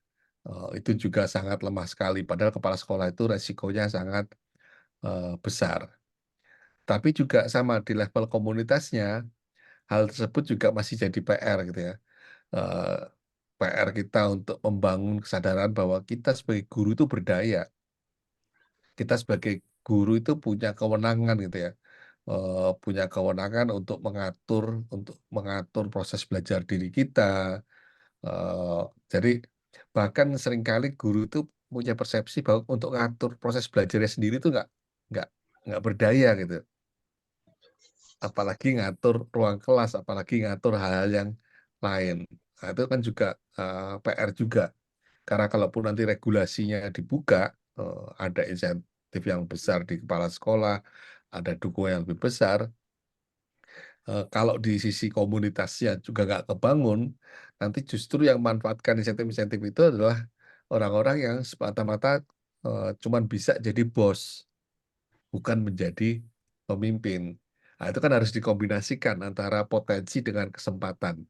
Speaker 4: itu juga sangat lemah sekali. Padahal kepala sekolah itu resikonya sangat besar. Tapi juga sama di level komunitasnya, hal tersebut juga masih jadi PR gitu ya. Eh, PR kita untuk membangun kesadaran bahwa kita sebagai guru itu berdaya. Kita sebagai guru itu punya kewenangan gitu ya. Punya kewenangan untuk mengatur proses belajar diri kita. Jadi bahkan seringkali guru itu punya persepsi bahwa untuk ngatur proses belajarnya sendiri itu nggak nggak berdaya gitu. Apalagi ngatur ruang kelas, apalagi ngatur hal-hal yang lain. Nah, itu kan juga PR juga. Karena kalaupun nanti regulasinya dibuka, ada insentif yang besar di kepala sekolah, ada dukungan yang lebih besar, kalau di sisi komunitasnya juga nggak kebangun, nanti justru yang manfaatkan insentif-insentif itu adalah orang-orang yang semata-mata cuman bisa jadi bos, bukan menjadi pemimpin. Nah, itu kan harus dikombinasikan antara potensi dengan kesempatan.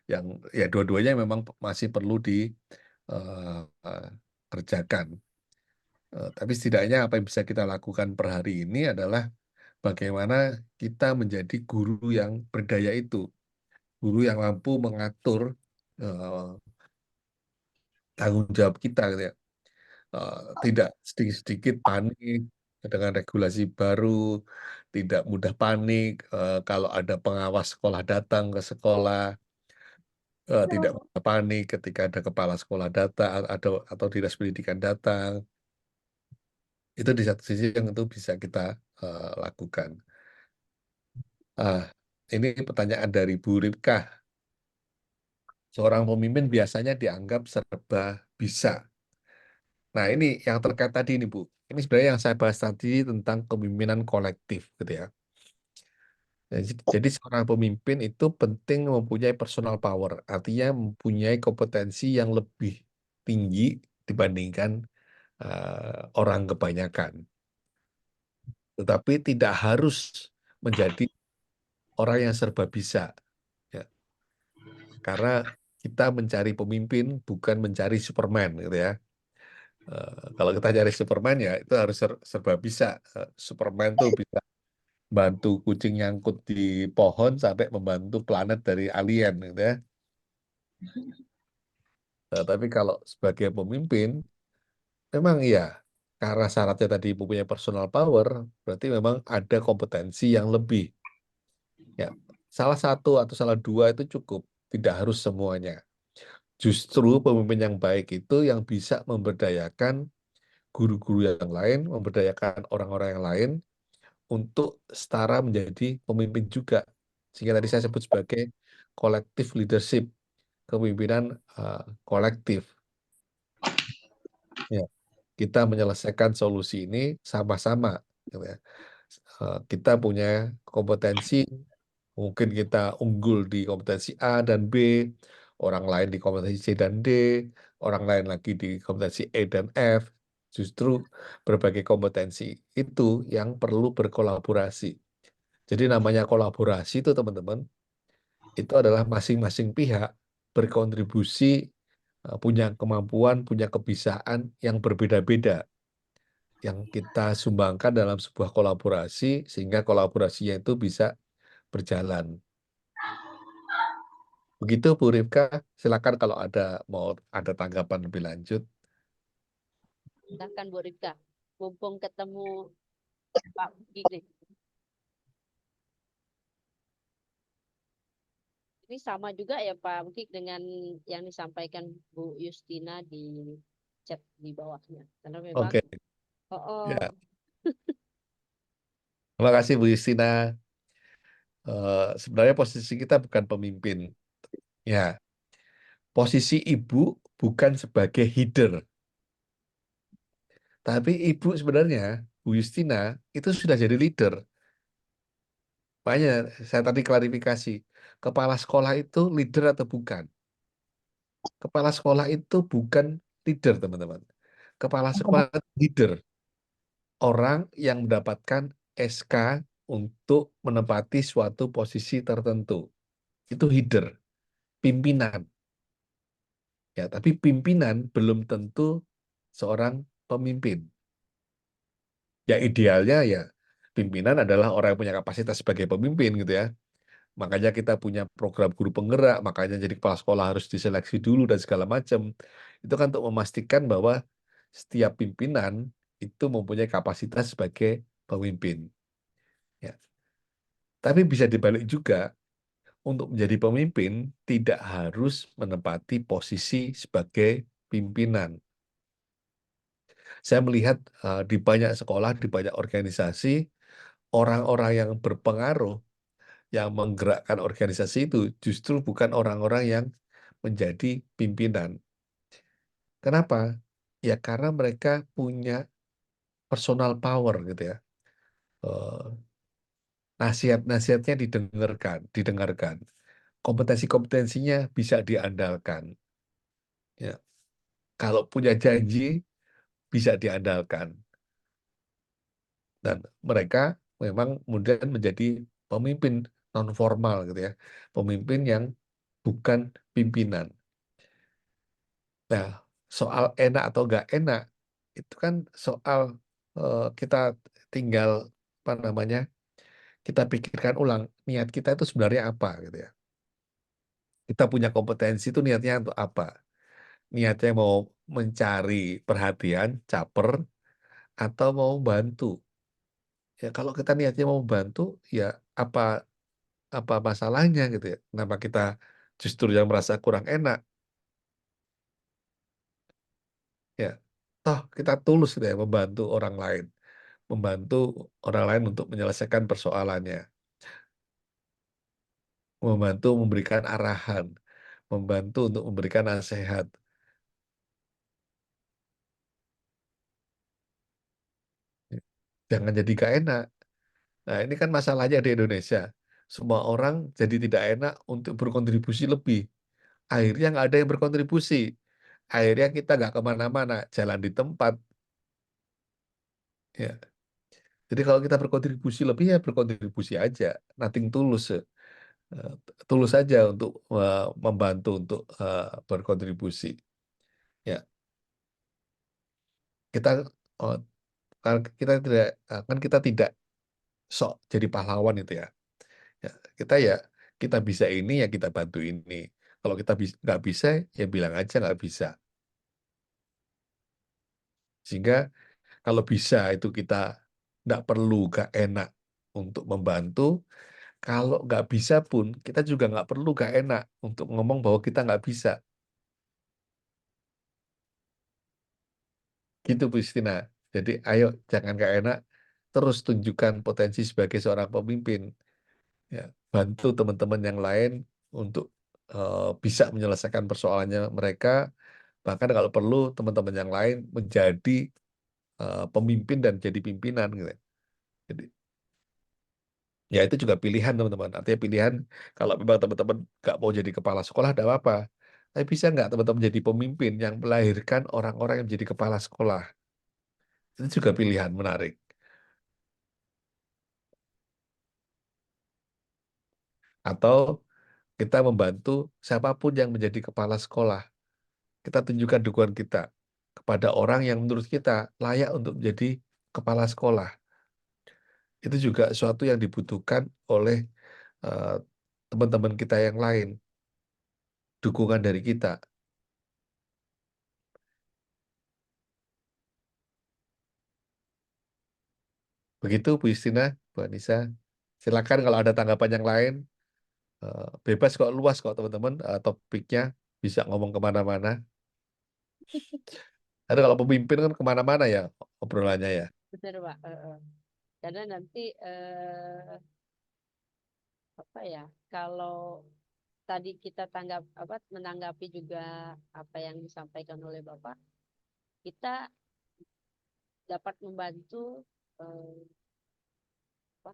Speaker 4: Yang ya dua-duanya memang masih perlu dikerjakan. Tapi setidaknya apa yang bisa kita lakukan per hari ini adalah bagaimana kita menjadi guru yang berdaya itu, guru yang mampu mengatur tanggung jawab kita gitu ya. Tidak sedikit-sedikit panik dengan regulasi baru, tidak mudah panik kalau ada pengawas sekolah datang ke sekolah, tidak mudah panik ketika ada kepala sekolah datang atau dinas pendidikan datang. Itu di satu sisi yang itu bisa kita lakukan. Ini pertanyaan dari Bu Ripka. Seorang pemimpin biasanya dianggap serba bisa. Nah, ini yang terkait tadi nih, Bu. Ini sebenarnya yang saya bahas tadi tentang kepemimpinan kolektif, gitu ya. Jadi seorang pemimpin itu penting mempunyai personal power, artinya mempunyai kompetensi yang lebih tinggi dibandingkan orang kebanyakan. Tetapi tidak harus menjadi orang yang serba bisa, ya. Karena kita mencari pemimpin bukan mencari Superman, gitu ya. Kalau kita cari Superman ya itu harus serba bisa. Superman tuh bisa bantu kucing nyangkut di pohon sampai membantu planet dari alien, gitu ya. Tapi kalau sebagai pemimpin, memang iya, karena syaratnya tadi mempunyai personal power, berarti memang ada kompetensi yang lebih. Ya, salah satu atau salah dua itu cukup, tidak harus semuanya. Justru pemimpin yang baik itu yang bisa memberdayakan guru-guru yang lain, memberdayakan orang-orang yang lain untuk setara menjadi pemimpin juga. Sehingga tadi saya sebut sebagai collective leadership, kepemimpinan kolektif. Ya, kita menyelesaikan solusi ini sama-sama, gitu ya. Kita punya kompetensi, mungkin kita unggul di kompetensi A dan B, orang lain di kompetensi C dan D, orang lain lagi di kompetensi E dan F. Justru berbagai kompetensi itu yang perlu berkolaborasi. Jadi namanya kolaborasi itu teman-teman, itu adalah masing-masing pihak berkontribusi, punya kemampuan, punya kebisaan yang berbeda-beda, yang kita sumbangkan dalam sebuah kolaborasi, sehingga kolaborasinya itu bisa berjalan. Begitu Bu Rifka, silakan kalau mau ada tanggapan lebih lanjut.
Speaker 1: Silakan Bu Rifka. mumpung ketemu Pak Mukik nih. Ini sama juga ya Pak Mukik dengan yang disampaikan Bu Justina di chat di bawahnya. Karena memang
Speaker 4: Oke,
Speaker 1: oh, oh,
Speaker 4: ya. Terima kasih Bu Justina. Sebenarnya posisi kita bukan pemimpin. Ya, posisi ibu bukan sebagai leader, tapi ibu sebenarnya Bu Justina itu sudah jadi leader. Makanya saya tadi klarifikasi, kepala sekolah itu leader atau bukan? Kepala sekolah itu bukan leader, teman-teman. Kepala sekolah itu leader, orang yang mendapatkan SK untuk menempati suatu posisi tertentu. Itu leader, pimpinan. Ya, tapi pimpinan belum tentu seorang pemimpin. Ya idealnya ya pimpinan adalah orang yang punya kapasitas sebagai pemimpin gitu ya. Makanya kita punya program guru penggerak, makanya jadi kepala sekolah harus diseleksi dulu dan segala macam. Itu kan untuk memastikan bahwa setiap pimpinan itu mempunyai kapasitas sebagai pemimpin. Ya. Tapi bisa dibalik juga, untuk menjadi pemimpin tidak harus menempati posisi sebagai pimpinan. Saya melihat di banyak sekolah, di banyak organisasi, orang-orang yang berpengaruh, yang menggerakkan organisasi itu justru bukan orang-orang yang menjadi pimpinan. Kenapa? Ya karena mereka punya personal power gitu ya. Eh, Nasihat-nasihatnya didengarkan. Kompetensi-kompetensinya bisa diandalkan. Ya. Kalau punya janji bisa diandalkan. Dan mereka memang kemudian menjadi pemimpin non formal gitu ya, pemimpin yang bukan pimpinan. Nah, soal enak atau nggak enak itu kan soal kita tinggal apa namanya, kita pikirkan ulang niat kita itu sebenarnya apa gitu ya. Kita punya kompetensi itu niatnya untuk apa? Niatnya mau mencari perhatian, caper, atau mau bantu. Ya kalau kita niatnya mau bantu, ya apa apa masalahnya gitu ya? Kenapa kita justru yang merasa kurang enak? Ya, toh kita tulus gitu ya membantu orang lain, membantu orang lain untuk menyelesaikan persoalannya, membantu memberikan arahan, membantu untuk memberikan nasihat. Jangan jadi gak enak. Nah, ini kan masalahnya di Indonesia. Semua orang jadi tidak enak untuk berkontribusi lebih. Akhirnya nggak ada yang berkontribusi. Akhirnya kita nggak kemana-mana, jalan di tempat. Ya. Jadi kalau kita berkontribusi lebih ya berkontribusi aja, nothing tulus, tulus saja untuk membantu untuk berkontribusi. Ya, kita oh, kan kita tidak sok jadi pahlawan itu ya. Ya, ya kita bisa ini ya kita bantu ini. Kalau kita nggak bisa ya bilang aja nggak bisa. Sehingga kalau bisa itu kita nggak perlu nggak enak untuk membantu. Kalau nggak bisa pun, kita juga nggak perlu nggak enak untuk ngomong bahwa kita nggak bisa. Gitu, Bu Justina. Jadi, ayo jangan nggak enak, terus tunjukkan potensi sebagai seorang pemimpin. Ya, bantu teman-teman yang lain untuk bisa menyelesaikan persoalannya mereka. Bahkan kalau perlu, teman-teman yang lain menjadi pemimpin dan jadi pimpinan. Gitu. Jadi, ya itu juga pilihan teman-teman. Artinya pilihan kalau memang teman-teman nggak mau jadi kepala sekolah, tidak apa-apa. Tapi bisa nggak teman-teman jadi pemimpin yang melahirkan orang-orang yang menjadi kepala sekolah? Itu juga pilihan menarik. Atau kita membantu siapapun yang menjadi kepala sekolah. Kita tunjukkan dukungan kita kepada orang yang menurut kita layak untuk menjadi kepala sekolah. Itu juga suatu yang dibutuhkan oleh eh, teman-teman kita yang lain, dukungan dari kita. Begitu Bu Justina, Bu Anissa. Silakan kalau ada tanggapan yang lain. Bebas kok, luas kok teman-teman. Topiknya bisa ngomong kemana-mana. Ada kalau pemimpin kan kemana-mana ya obrolannya ya.
Speaker 1: Benar, Pak. Karena nanti apa ya, kalau tadi kita menanggapi juga apa yang disampaikan oleh Bapak, kita dapat membantu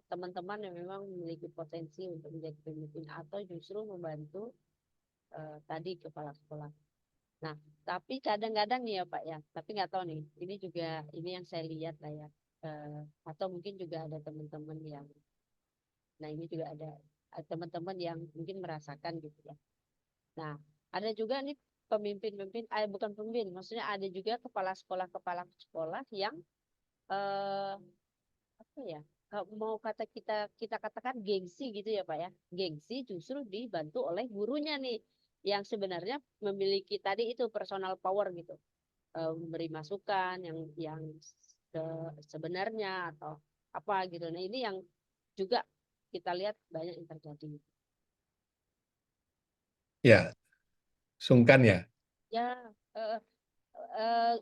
Speaker 1: teman-teman yang memang memiliki potensi untuk menjadi pemimpin atau justru membantu tadi kepala sekolah. Nah, tapi kadang-kadang nih ya Pak ya, tapi nggak tahu nih, ini yang saya lihat lah ya, atau mungkin juga ada teman-teman yang, nah ini juga ada teman-teman yang mungkin merasakan gitu ya. Nah, ada juga nih bukan pemimpin, maksudnya ada juga kepala sekolah yang apa ya? Kalau mau kita katakan gengsi gitu ya Pak ya. Gengsi justru dibantu oleh gurunya nih yang sebenarnya memiliki tadi itu personal power gitu. Memberi masukan yang sebenarnya atau apa gitu. Nah, ini yang juga kita lihat banyak yang terjadi.
Speaker 4: Ya, sungkan ya.
Speaker 1: Ya, eh, eh,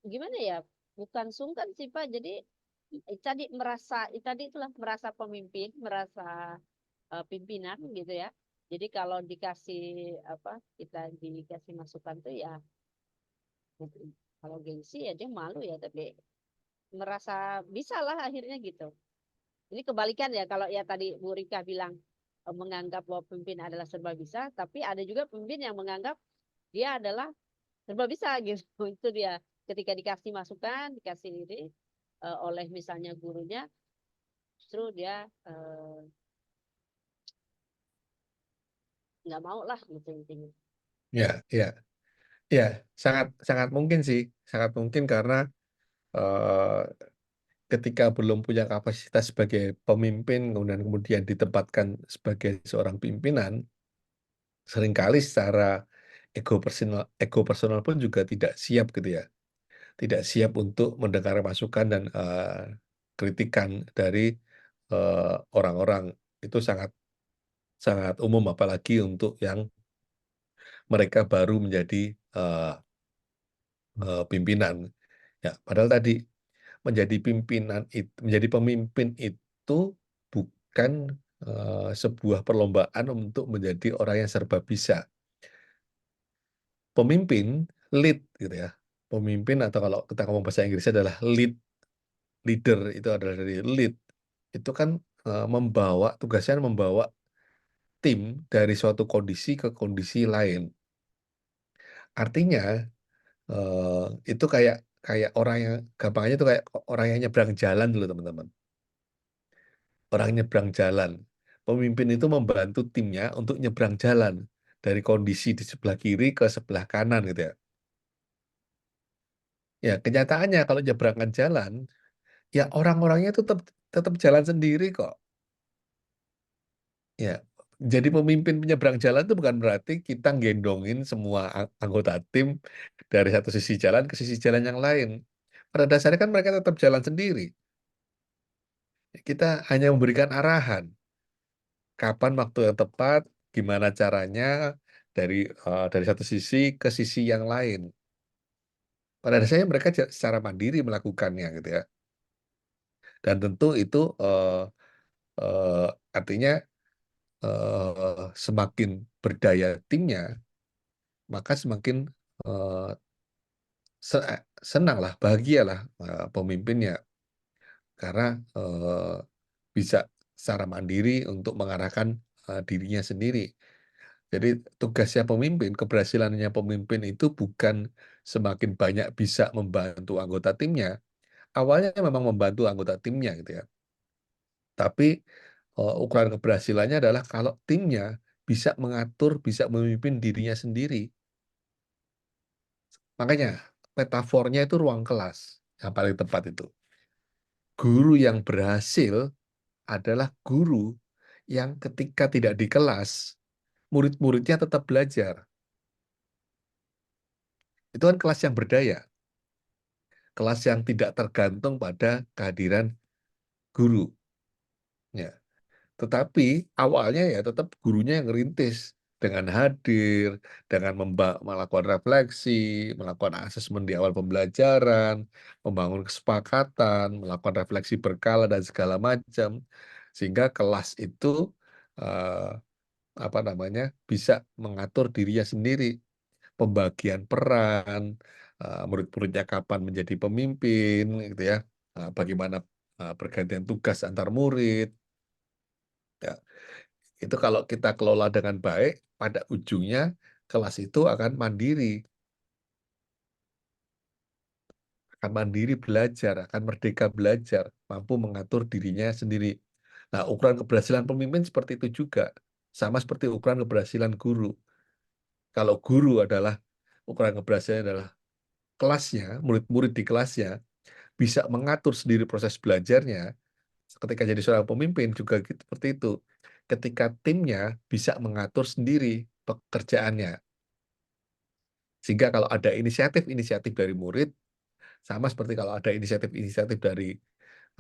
Speaker 1: gimana ya? Bukan sungkan sih Pak. Jadi tadi itulah merasa pemimpin, merasa pimpinan gitu ya. Jadi kalau kita dikasih masukan tuh ya kalau gengsi ya dia malu ya, tapi merasa bisa lah akhirnya gitu. Ini kebalikan ya, kalau ya tadi Bu Rika bilang menganggap bahwa pemimpin adalah serba bisa, tapi ada juga pemimpin yang menganggap dia adalah serba bisa gitu. Itu dia, ketika dikasih masukan, dikasih ini oleh misalnya gurunya, justru dia nggak mau lah gitu intinya.
Speaker 4: Ya, ya, ya, sangat sangat mungkin sih, sangat mungkin karena eh, ketika belum punya kapasitas sebagai pemimpin, kemudian ditempatkan sebagai seorang pimpinan, seringkali secara ego personal pun juga tidak siap gitu ya, tidak siap untuk mendengar masukan dan kritikan dari orang-orang. Itu sangat sangat umum, apalagi untuk yang mereka baru menjadi eh, pimpinan. Ya, padahal tadi menjadi pemimpin itu bukan sebuah perlombaan untuk menjadi orang yang serba bisa. Pemimpin, lead gitu ya. Pemimpin, atau kalau kita ngomong bahasa Inggrisnya adalah leader, itu adalah dari lead. Itu kan tugasnya membawa tim dari suatu kondisi ke kondisi lain. Artinya itu kayak kayak orang yang gampangnya itu kayak orang yang nyebrang jalan dulu teman-teman. Orang nyebrang jalan. Pemimpin itu membantu timnya untuk nyebrang jalan dari kondisi di sebelah kiri ke sebelah kanan gitu ya. Ya, kenyataannya kalau nyebrangkan jalan, ya orang-orangnya itu tetap tetap jalan sendiri kok. Ya, jadi pemimpin penyeberang jalan itu bukan berarti kita gendongin semua anggota tim dari satu sisi jalan ke sisi jalan yang lain. Pada dasarnya kan mereka tetap jalan sendiri. Kita hanya memberikan arahan. Kapan waktu yang tepat, gimana caranya dari dari satu sisi ke sisi yang lain. Pada dasarnya mereka secara mandiri melakukannya gitu ya. Dan tentu itu eh, artinya semakin berdaya timnya, maka semakin eh, senanglah, bahagialah pemimpinnya karena bisa secara mandiri untuk mengarahkan dirinya sendiri. Jadi tugasnya pemimpin, keberhasilannya pemimpin itu bukan semakin banyak bisa membantu anggota timnya. Awalnya memang membantu anggota timnya gitu ya. Tapi ukuran keberhasilannya adalah kalau timnya bisa mengatur, bisa memimpin dirinya sendiri. Makanya metafornya itu ruang kelas yang paling tepat itu. Guru yang berhasil adalah guru yang ketika tidak di kelas, murid-muridnya tetap belajar. Itu kan kelas yang berdaya. Kelas yang tidak tergantung pada kehadiran guru. Ya. Tetapi awalnya ya tetap gurunya yang ngerintis dengan hadir, dengan melakukan refleksi, melakukan asesmen di awal pembelajaran, membangun kesepakatan, melakukan refleksi berkala dan segala macam, sehingga kelas itu eh, apa namanya bisa mengatur dirinya sendiri, pembagian peran, murid-muridnya kapan menjadi pemimpin, gitu ya, bagaimana pergantian tugas antar murid. Ya, itu kalau kita kelola dengan baik, pada ujungnya kelas itu akan mandiri belajar, akan merdeka belajar, mampu mengatur dirinya sendiri. Nah, ukuran keberhasilan pemimpin seperti itu juga, sama seperti ukuran keberhasilan guru. Kalau guru adalah ukuran keberhasilan adalah kelasnya, murid-murid di kelasnya bisa mengatur sendiri proses belajarnya. Ketika jadi seorang pemimpin juga seperti itu. Ketika timnya bisa mengatur sendiri pekerjaannya. Sehingga kalau ada inisiatif-inisiatif dari murid, sama seperti kalau ada inisiatif-inisiatif dari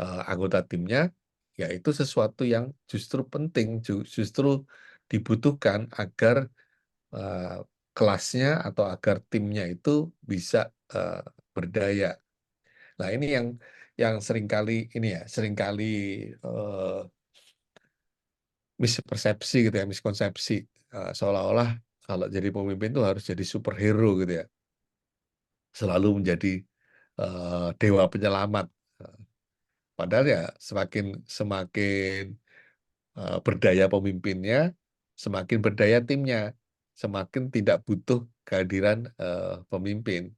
Speaker 4: anggota timnya, ya itu sesuatu yang justru penting, justru dibutuhkan agar eh, kelasnya atau agar timnya itu bisa berdaya. Nah, ini yang seringkali eh, mispersepsi gitu ya, miskonsepsi. Seolah-olah kalau jadi pemimpin itu harus jadi superhero gitu ya, selalu menjadi dewa penyelamat. Eh, Padahal ya semakin semakin berdaya pemimpinnya, semakin berdaya timnya, semakin tidak butuh kehadiran pemimpin.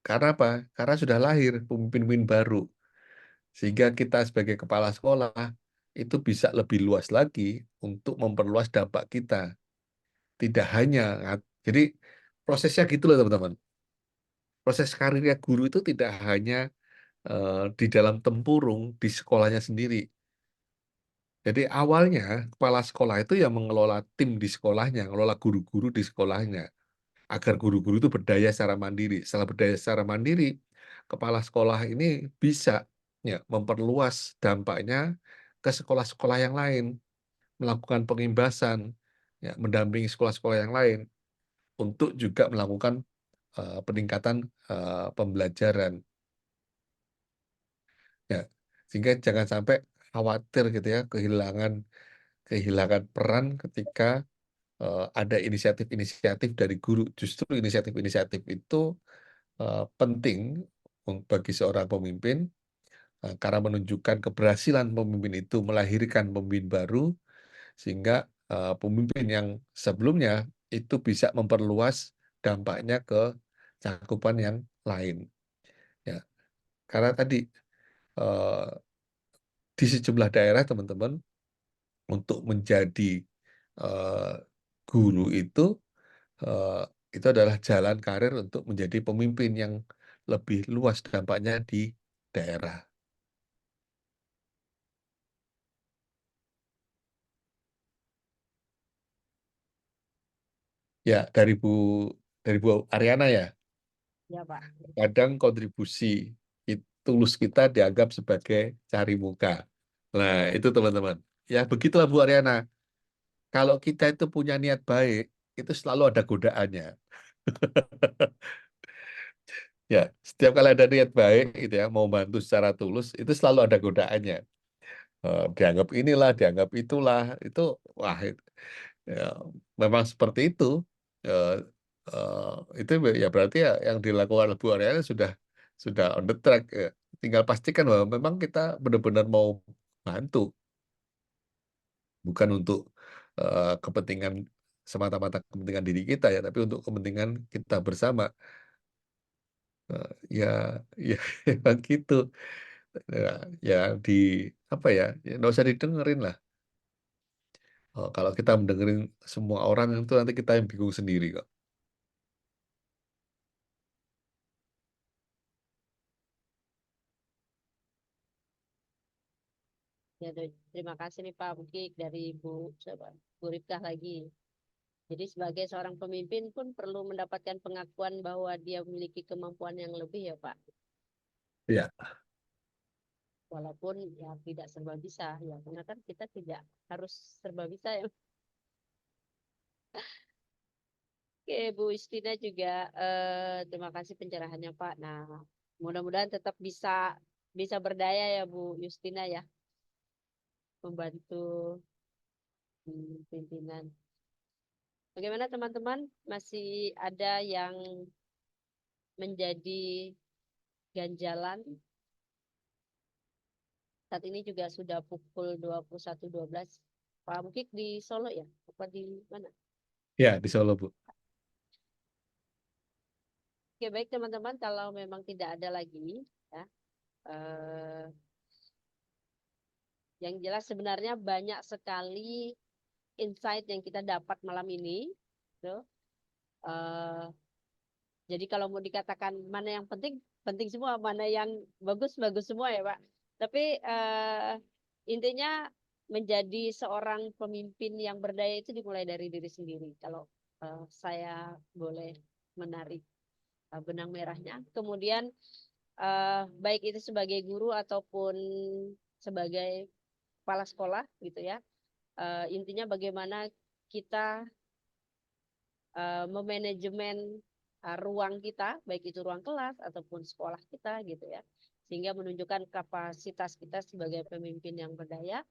Speaker 4: Karena apa? Karena sudah lahir pemimpin-pemimpin baru. Sehingga kita sebagai kepala sekolah itu bisa lebih luas lagi untuk memperluas dampak kita. Tidak hanya, jadi prosesnya gitu loh teman-teman. Proses karirnya guru itu tidak hanya di dalam tempurung di sekolahnya sendiri. Jadi awalnya kepala sekolah itu yang mengelola tim di sekolahnya, mengelola guru-guru di sekolahnya, agar guru-guru itu berdaya secara mandiri. Setelah berdaya secara mandiri, kepala sekolah ini bisa ya memperluas dampaknya ke sekolah-sekolah yang lain, melakukan pengimbasan, ya, mendampingi sekolah-sekolah yang lain untuk juga melakukan peningkatan pembelajaran. Ya, sehingga jangan sampai khawatir gitu ya kehilangan peran ketika ada inisiatif-inisiatif dari guru. Justru inisiatif-inisiatif itu penting bagi seorang pemimpin karena menunjukkan keberhasilan pemimpin itu melahirkan pemimpin baru, sehingga pemimpin yang sebelumnya itu bisa memperluas dampaknya ke cakupan yang lain. Ya, karena tadi eh, di sejumlah daerah teman-teman untuk menjadi eh, guru eh, itu adalah jalan karir untuk menjadi pemimpin yang lebih luas dampaknya di daerah. Ya, dari Bu Ariana ya,
Speaker 1: Ya, Pak.
Speaker 4: kadang kontribusi tulus kita dianggap sebagai cari muka. Nah, itu teman-teman. Ya, begitulah Bu Ariana. Kalau kita itu punya niat baik, itu selalu ada godaannya. Ya, setiap kali ada niat baik gitu ya, mau bantu secara tulus, itu selalu ada godaannya. Dianggap inilah, dianggap itulah, itu wah ya, memang seperti itu. Eh, itu ya berarti ya yang dilakukan Bu Ariana sudah on the track. Ya. Tinggal pastikan bahwa memang kita benar-benar mau bantu, bukan untuk kepentingan semata-mata kepentingan diri kita ya, tapi untuk kepentingan kita bersama. Ya, ya emang gitu. Ya, ya di apa ya nggak usah didengerin lah. Kalau kita mendengerin semua orang itu nanti kita yang bingung sendiri kok.
Speaker 1: Ya, terima kasih nih Pak Bukik dari Bu Rifkah lagi. Jadi sebagai seorang pemimpin pun perlu mendapatkan pengakuan bahwa dia memiliki kemampuan yang lebih ya Pak.
Speaker 4: Ya,
Speaker 1: walaupun ya tidak serba bisa ya, karena kan kita tidak harus serba bisa ya. Oke, Bu Istina juga terima kasih pencerahannya Pak. Nah, mudah-mudahan tetap bisa bisa berdaya ya Bu Justina ya, membantu pimpinan. Bagaimana teman-teman? Masih ada yang menjadi ganjalan? Saat ini juga sudah pukul 21.12. Pak Mukik di Solo ya? Apa di mana?
Speaker 4: Ya, di Solo, Bu.
Speaker 1: Oke, baik teman-teman, kalau memang tidak ada lagi ya, yang jelas sebenarnya banyak sekali insight yang kita dapat malam ini. Gitu. Jadi kalau mau dikatakan mana yang penting, penting semua, mana yang bagus, bagus semua ya Pak. Tapi intinya menjadi seorang pemimpin yang berdaya itu dimulai dari diri sendiri. Kalau saya boleh menarik benang merahnya. Kemudian baik itu sebagai guru ataupun sebagai kepala sekolah gitu ya. Intinya bagaimana kita memanajemen ruang kita, baik itu ruang kelas ataupun sekolah kita gitu ya, sehingga menunjukkan kapasitas kita sebagai pemimpin yang berdaya.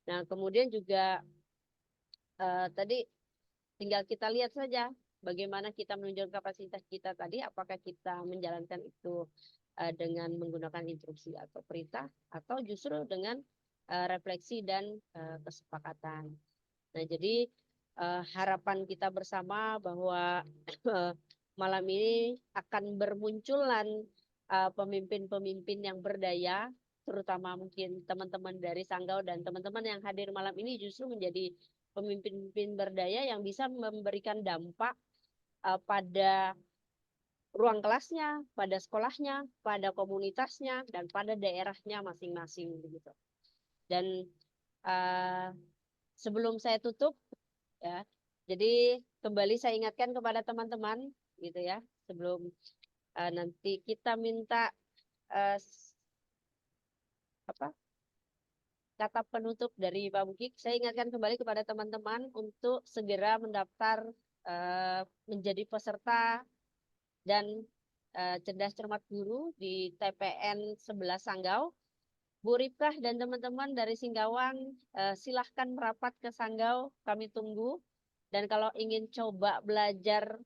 Speaker 1: Nah, kemudian juga tadi tinggal kita lihat saja bagaimana kita menunjukkan kapasitas kita tadi, apakah kita menjalankan itu dengan menggunakan instruksi atau perintah, atau justru dengan refleksi dan kesepakatan. Nah, jadi harapan kita bersama bahwa malam ini akan bermunculan pemimpin-pemimpin yang berdaya, terutama mungkin teman-teman dari Sanggau dan teman-teman yang hadir malam ini justru menjadi pemimpin-pemimpin berdaya yang bisa memberikan dampak pada ruang kelasnya, pada sekolahnya, pada komunitasnya, dan pada daerahnya masing-masing begitu. Dan sebelum saya tutup, ya, jadi kembali saya ingatkan kepada teman-teman, gitu ya, sebelum nanti kita minta apa kata penutup dari Pak Bukik, saya ingatkan kembali kepada teman-teman untuk segera mendaftar menjadi peserta dan cerdas cermat guru di TPN 11 Sanggau. Bu Ripkah dan teman-teman dari Singkawang, silahkan merapat ke Sanggau, kami tunggu. Dan kalau ingin coba belajar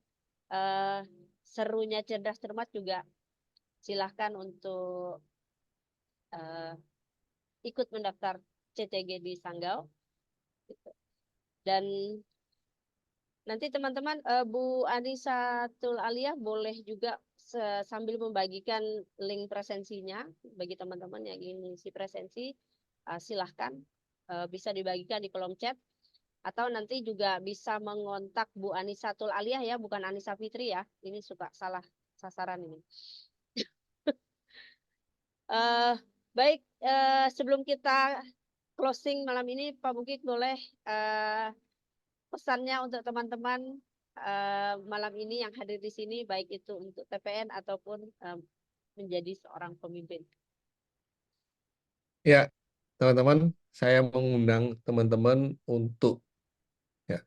Speaker 1: serunya cerdas cermat juga silahkan untuk ikut mendaftar CCG di Sanggau. Dan nanti teman-teman, Bu Anisatul Aliyah boleh juga sambil membagikan link presensinya bagi teman-teman yang ingin mengisi presensi, silahkan bisa dibagikan di kolom chat, atau nanti juga bisa mengontak Bu Anisatul Aliyah ya, bukan Anissa Fitri ya, ini suka salah sasaran ini. Baik, sebelum kita closing malam ini, Pak Bukik boleh pesannya untuk teman-teman malam ini yang hadir di sini, baik itu untuk TPN ataupun menjadi seorang pemimpin.
Speaker 4: Ya, teman-teman, saya mengundang teman-teman untuk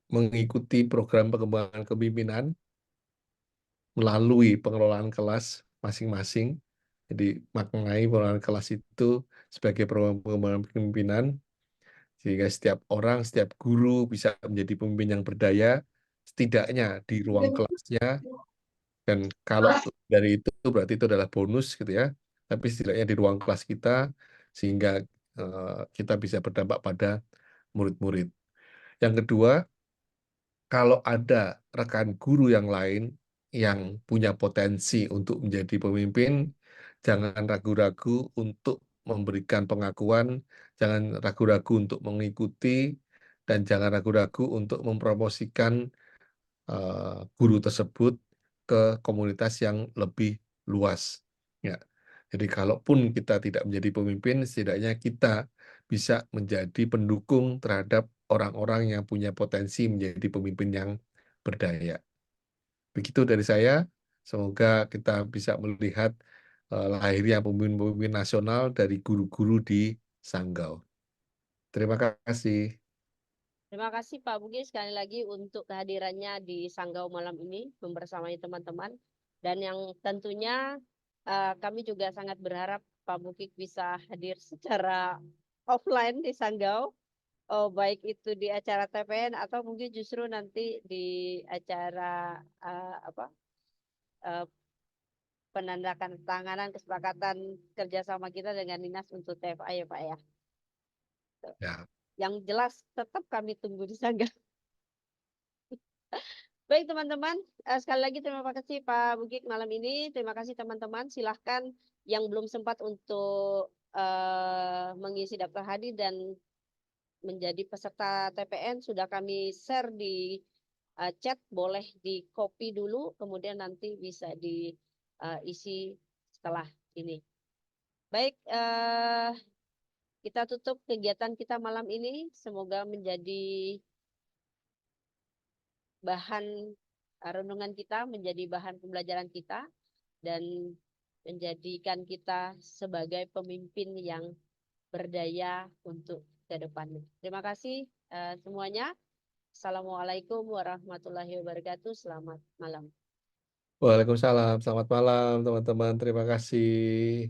Speaker 4: mengikuti program pengembangan kepemimpinan melalui pengelolaan kelas masing-masing. Jadi maknai pengelolaan kelas itu sebagai program pengembangan kepemimpinan, sehingga setiap orang, setiap guru bisa menjadi pemimpin yang berdaya, setidaknya di ruang kelasnya. Dan kalau dari itu berarti itu adalah bonus gitu ya. Tapi setidaknya di ruang kelas kita, sehingga kita bisa berdampak pada murid-murid. Yang kedua, kalau ada rekan guru yang lain yang punya potensi untuk menjadi pemimpin, jangan ragu-ragu untuk memberikan pengakuan, jangan ragu-ragu untuk mengikuti, dan jangan ragu-ragu untuk mempromosikan guru tersebut ke komunitas yang lebih luas. Ya. Jadi kalaupun kita tidak menjadi pemimpin, setidaknya kita bisa menjadi pendukung terhadap orang-orang yang punya potensi menjadi pemimpin yang berdaya. Begitu dari saya. Semoga kita bisa melihat lahirnya pemimpin-pemimpin nasional dari guru-guru di Sanggau. Terima kasih.
Speaker 1: Terima kasih Pak Bugi sekali lagi untuk kehadirannya di Sanggau malam ini membersamai teman-teman. Dan yang tentunya kami juga sangat berharap Pak Bugi bisa hadir secara offline di Sanggau. Oh, baik itu di acara TPN atau mungkin justru nanti di acara penandakan tanganan kesepakatan kerjasama kita dengan Dinas untuk TFA ya Pak ya.
Speaker 4: Ya.
Speaker 1: Yang jelas tetap kami tunggu di Sanggau. Baik teman-teman, sekali lagi terima kasih Pak Bugik malam ini. Terima kasih teman-teman. Silahkan yang belum sempat untuk mengisi daftar hadir dan menjadi peserta TPN sudah kami share di chat. Boleh di copy dulu, kemudian nanti bisa diisi setelah ini. Baik, kita tutup kegiatan kita malam ini. Semoga menjadi bahan renungan kita, menjadi bahan pembelajaran kita, dan menjadikan kita sebagai pemimpin yang berdaya untuk ke depannya. Terima kasih semuanya. Assalamualaikum warahmatullahi wabarakatuh. Selamat malam.
Speaker 4: Waalaikumsalam. Selamat malam, teman-teman. Terima kasih.